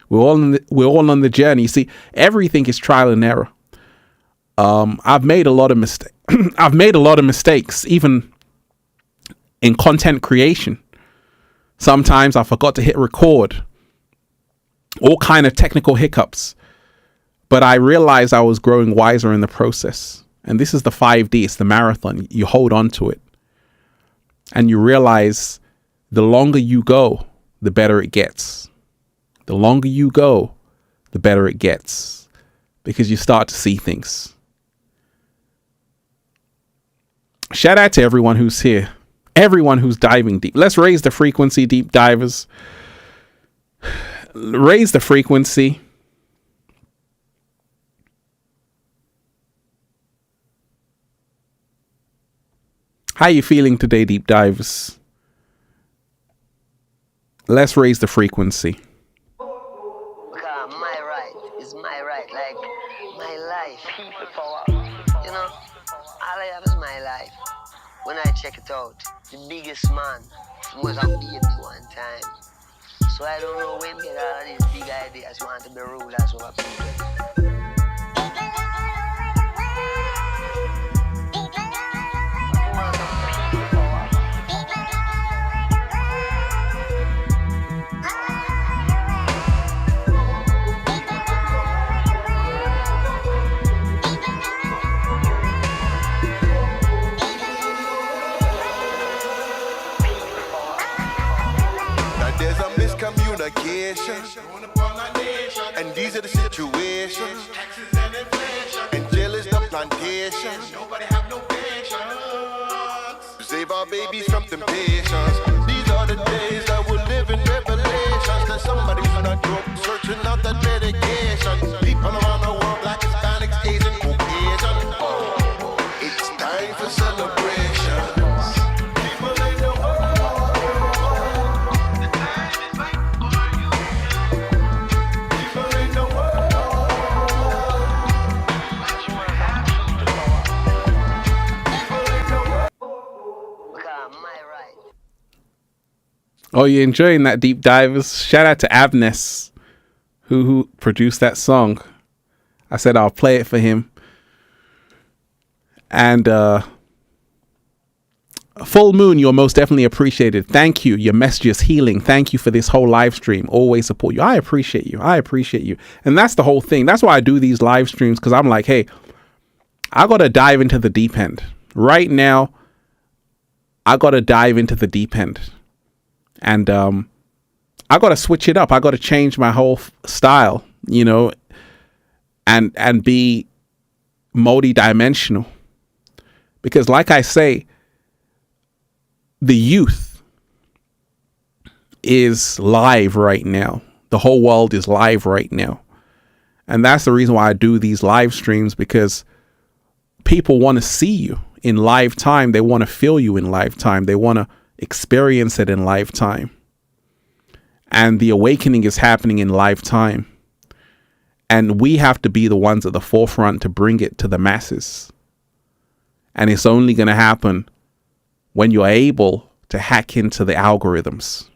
We're all on the journey. You see, everything is trial and error. I've made a lot of mistakes. I've made a lot of mistakes, even in content creation. Sometimes I forgot to hit record. All kind of technical hiccups. But I realized I was growing wiser in the process. And this is the 5D. It's the marathon. You hold on to it. And you realize the longer you go, the better it gets. The longer you go, the better it gets. Because you start to see things. Shout out to everyone who's here. Everyone who's diving deep. Let's raise the frequency, deep divers. Raise the frequency. How you feeling today, deep divers? Let's raise the frequency. My right is my right, like my life, people power. You know, all I have is my life. When I check it out, the biggest man was a baby one time. So I don't know when get all of these big ideas want to be rulers over people. There's a miscommunication, and these are the situations. And jail is the plantation. Nobody have no patience to save our babies from temptations. These are the days that we'll live in revelations. That somebody's not broke, searching out that medication. People around the world, black, Hispanics, Asian, Caucasian. It's time for celebration. Oh, you're enjoying that, deep divers? Shout out to Abness, who produced that song. I said I'll play it for him. And Full Moon, you're most definitely appreciated. Thank you. Your message is healing. Thank you for this whole live stream. Always support you. I appreciate you. I appreciate you. And that's the whole thing. That's why I do these live streams, because I'm like, hey, I got to dive into the deep end. Right now, I got to dive into the deep end. And I got to switch it up. I got to change my whole style, you know, and be multi-dimensional. Because like I say, the youth is live right now. The whole world is live right now. And that's the reason why I do these live streams, because people want to see you in live time. They want to feel you in live time. They want to experience it in lifetime. And the awakening is happening in lifetime. And we have to be the ones at the forefront to bring it to the masses. And it's only going to happen when you're able to hack into the algorithms.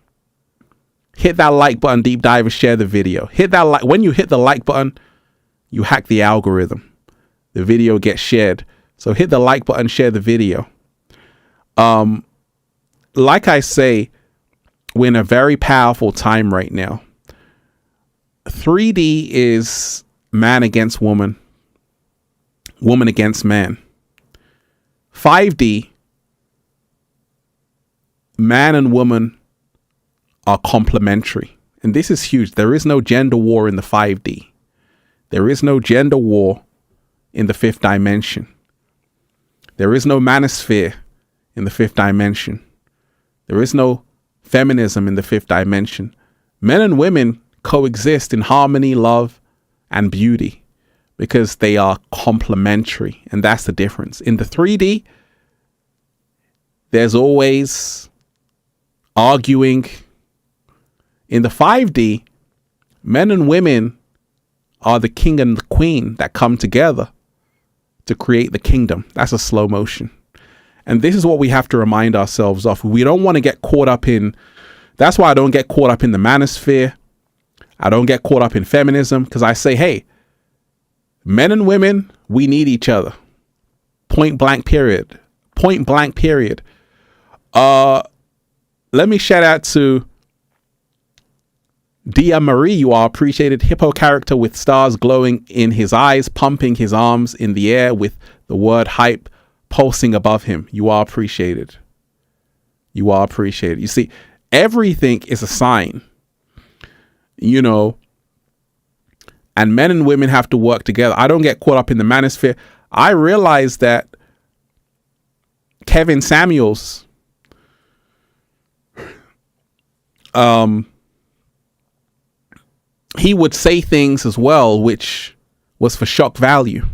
Hit that like button, deep dive, and share the video. Hit that like. When you hit the like button, you hack the algorithm. The video gets shared. So hit the like button, share the video. Like I say, we're in a very powerful time right now. 3D is man against woman, woman against man. 5D, man and woman are complementary. And this is huge. There is no gender war in the 5D. There is no gender war in the 5th dimension. There is no manosphere in the 5th dimension. There is no feminism in the 5th dimension. Men and women coexist in harmony, love, and beauty because they are complementary. And that's the difference. In the 3D, there's always arguing. In the 5D, men and women are the king and the queen that come together to create the kingdom. That's a slow motion. And this is what we have to remind ourselves of. We don't want to get caught up in, that's why I don't get caught up in the manosphere. I don't get caught up in feminism, because I say, hey, men and women, we need each other. Point blank period. Point blank period. Let me shout out to Dia Marie. You are appreciated. Hippo character with stars glowing in his eyes, pumping his arms in the air with the word hype pulsing above him. You are appreciated. You are appreciated. You see, everything is a sign, you know, and men and women have to work together. I don't get caught up in the manosphere. I realize that Kevin Samuels, he would say things as well, which was for shock value.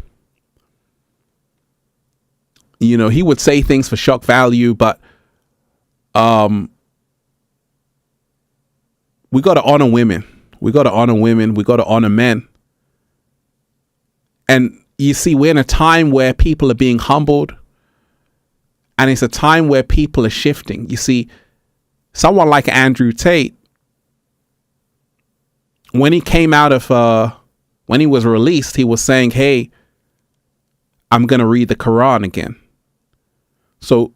You know, he would say things for shock value, but we got to honor women. We got to honor women. We got to honor men. And you see, we're in a time where people are being humbled, and it's a time where people are shifting. You see, someone like Andrew Tate, when he came out of, when he was released, he was saying, hey, I'm going to read the Quran again. So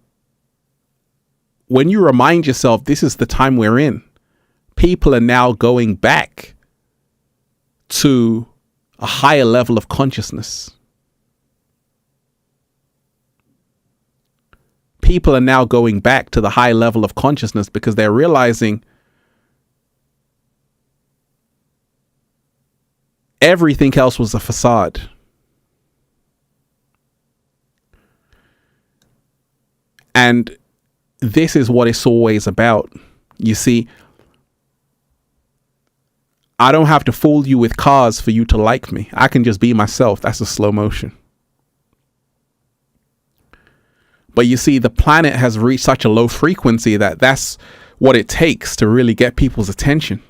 when you remind yourself, this is the time we're in, people are now going back to a higher level of consciousness. People are now going back to the high level of consciousness because they're realizing everything else was a facade. And this is what it's always about. You see, I don't have to fool you with cars for you to like me. I can just be myself. That's a slow motion. But you see, the planet has reached such a low frequency that that's what it takes to really get people's attention.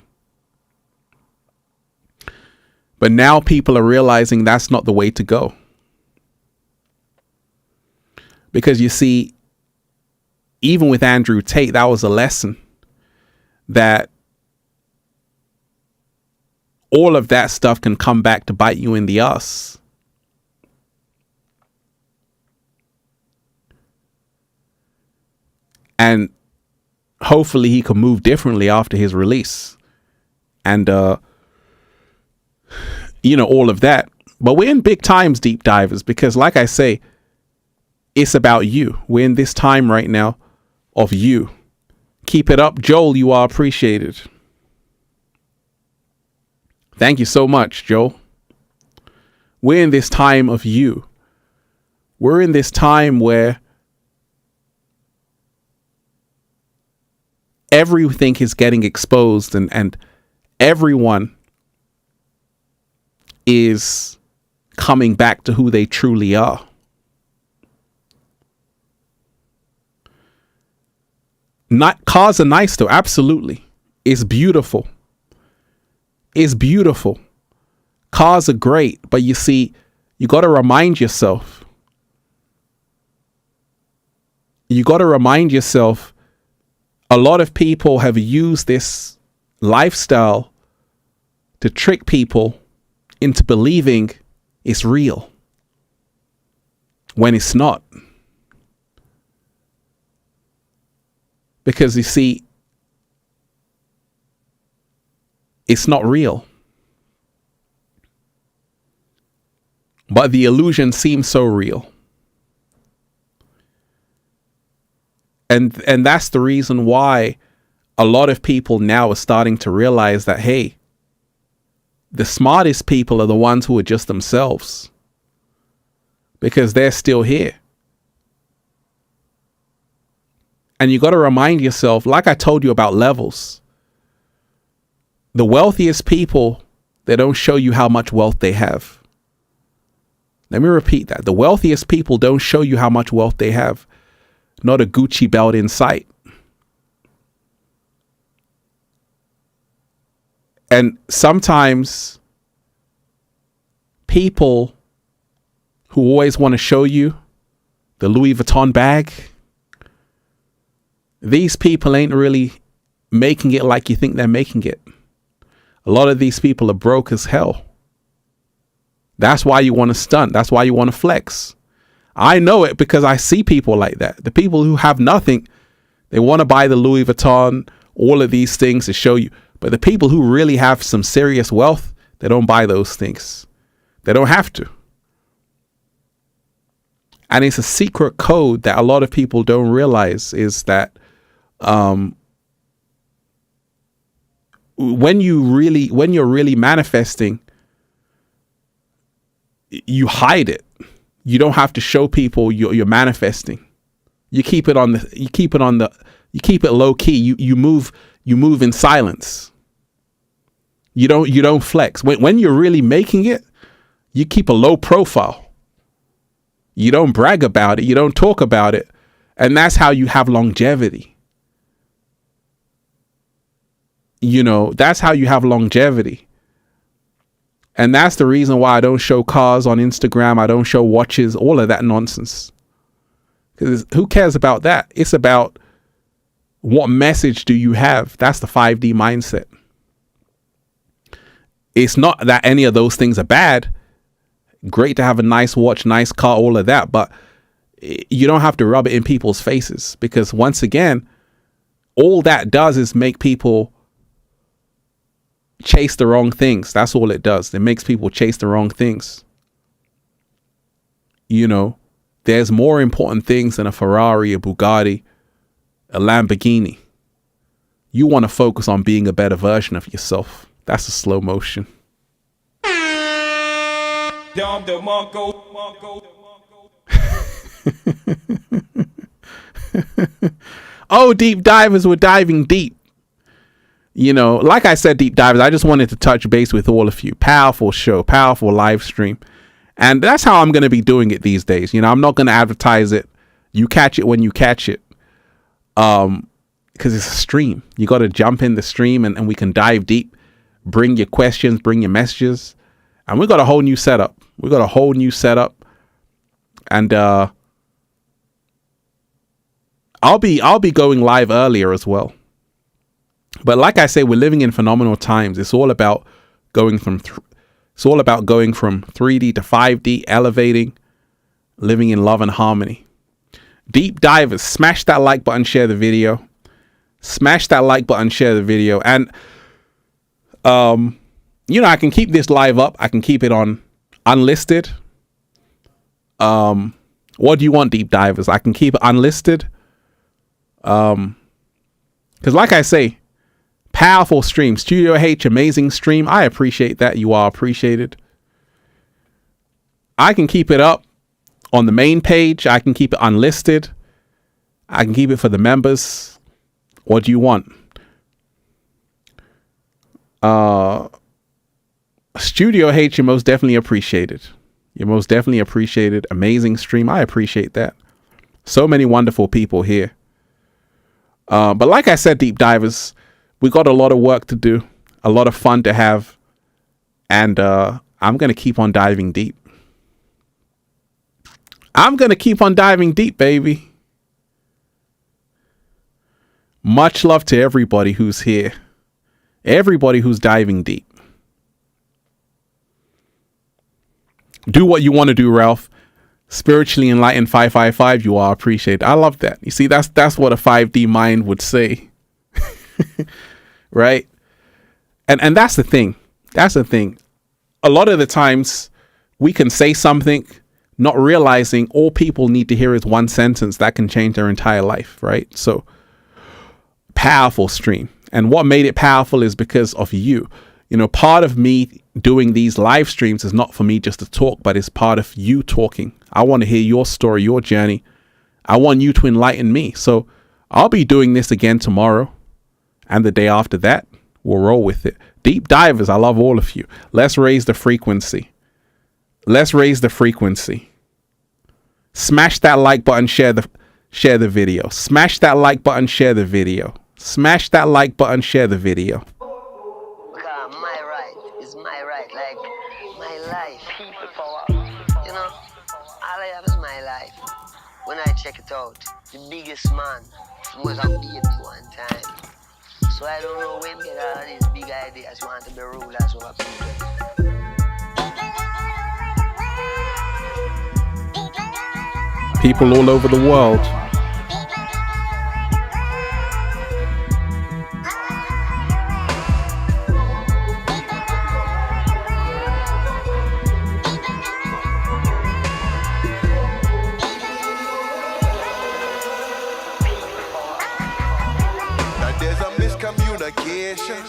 But now people are realizing that's not the way to go. Because you see, even with Andrew Tate, that was a lesson that all of that stuff can come back to bite you in the ass. And hopefully he can move differently after his release. And, you know, all of that. But we're in big times, deep divers, because like I say, it's about you. We're in this time right now of you. Keep it up, Joel. You are appreciated. Thank you so much, Joel. We're in this time of you. We're in this time where everything is getting exposed and everyone is coming back to who they truly are. Cars are nice though, absolutely. It's beautiful. It's beautiful. Cars are great, but you see, you got to remind yourself you got to remind yourself, a lot of people have used this lifestyle to trick people into believing it's real when it's not. Because you see, it's not real. But the illusion seems so real. And that's the reason why a lot of people now are starting to realize that, hey, the smartest people are the ones who are just themselves, because they're still here. And you got to remind yourself, like I told you about levels, the wealthiest people, they don't show you how much wealth they have. Let me repeat that. The wealthiest people don't show you how much wealth they have. Not a Gucci belt in sight. And sometimes people who always want to show you the Louis Vuitton bag, these people ain't really making it like you think they're making it. A lot of these people are broke as hell. That's why you want to stunt. That's why you want to flex. I know it because I see people like that. The people who have nothing, they want to buy the Louis Vuitton, all of these things to show you. But the people who really have some serious wealth, they don't buy those things. They don't have to. And it's a secret code that a lot of people don't realize, is that when you're really manifesting, you hide it. You don't have to show people you're manifesting. You keep it low key. You move in silence. You don't flex. When you're really making it, you keep a low profile. You don't brag about it. You don't talk about it. And that's how you have longevity. That's how you have longevity. And that's the reason why I don't show cars on Instagram. I don't show watches, all of that nonsense. Because who cares about that? It's about what message do you have? That's the 5D mindset. It's not that any of those things are bad. Great to have a nice watch, nice car, all of that. But you don't have to rub it in people's faces. Because once again, all that does is make people chase the wrong things. That's all it does. It makes people chase the wrong things. There's more important things than a Ferrari, a Bugatti, a Lamborghini. You want to focus on being a better version of yourself. That's a slow motion. Oh, deep divers were diving deep. Like I said, deep divers, I just wanted to touch base with all of you. Powerful show, powerful live stream. And that's how I'm going to be doing it these days. I'm not going to advertise it. You catch it when you catch it. Because it's a stream. You got to jump in the stream and we can dive deep. Bring your questions, bring your messages. And we got a whole new setup. And I'll be going live earlier as well. But like I say, we're living in phenomenal times. It's all about going from 3D to 5D, elevating, living in love and harmony. Deep divers, smash that like button, share the video. And I can keep this live up. I can keep it on unlisted. What do you want, deep divers? I can keep it unlisted. Because like I say, powerful stream. Studio H, amazing stream. I appreciate that. You are appreciated. I can keep it up on the main page. I can keep it unlisted. I can keep it for the members. What do you want? Studio H, you're most definitely appreciated. Amazing stream. I appreciate that. So many wonderful people here. But like I said, deep divers, we got a lot of work to do, a lot of fun to have, and I'm going to keep on diving deep. Baby. Much love to everybody who's here. Everybody who's diving deep. Do what you want to do, Ralph. Spiritually enlightened 555, you are appreciated. I love that. You see, that's what a 5D mind would say. Right? And that's the thing. That's the thing. A lot of the times we can say something not realizing all people need to hear is one sentence that can change their entire life, right? So powerful stream. And what made it powerful is because of you. You know, part of me doing these live streams is not for me just to talk, but it's part of you talking. I want to hear your story, your journey. I want you to enlighten me. So I'll be doing this again tomorrow and the day after that. We'll roll with it. Deep divers, I love all of you. Let's raise the frequency. Let's raise the frequency. Smash that like button, share the video. Smash that like button, share the video. Smash that like button, share the video. Because my right is my right, like my life. People power. You know, all I have is my life. When I check it out, the biggest man was on baby one time. So I don't know when get all of these big ideas want to be rulers over people. People all over the world. There's a miscommunication,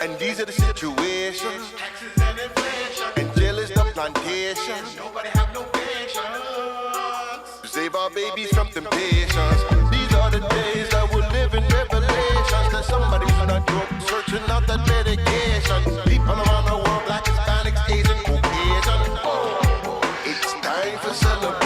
and these are the situations. And jail is the plantation. Nobody have no patience to save our babies from temptations. These are the days that we'll live in revelations. That somebody's not broke, searching out that medication. People around the world, black, Hispanics, Asian, Caucasian. It's time for celebration.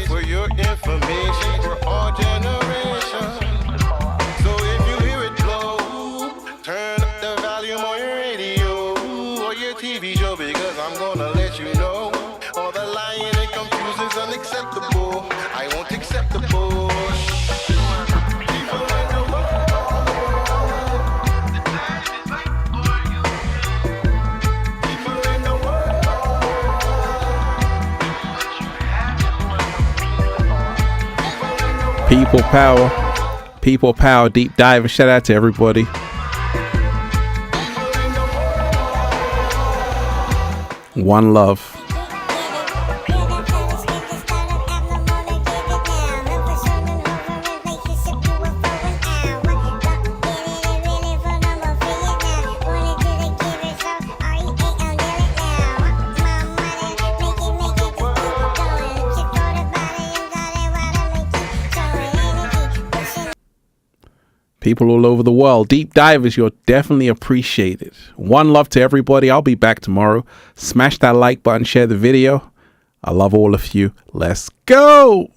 For your information, for our generation. So if you hear it blow, turn up the volume on your radio or your TV show, because I'm gonna let you know all the lying and confusion is unacceptable. I won't accept the bullshit. People power, deep dive. Shout out to everybody. One love. People all over the world. Deep divers, you're definitely appreciated. One love to everybody. I'll be back tomorrow. Smash that like button, share the video. I love all of you. Let's go.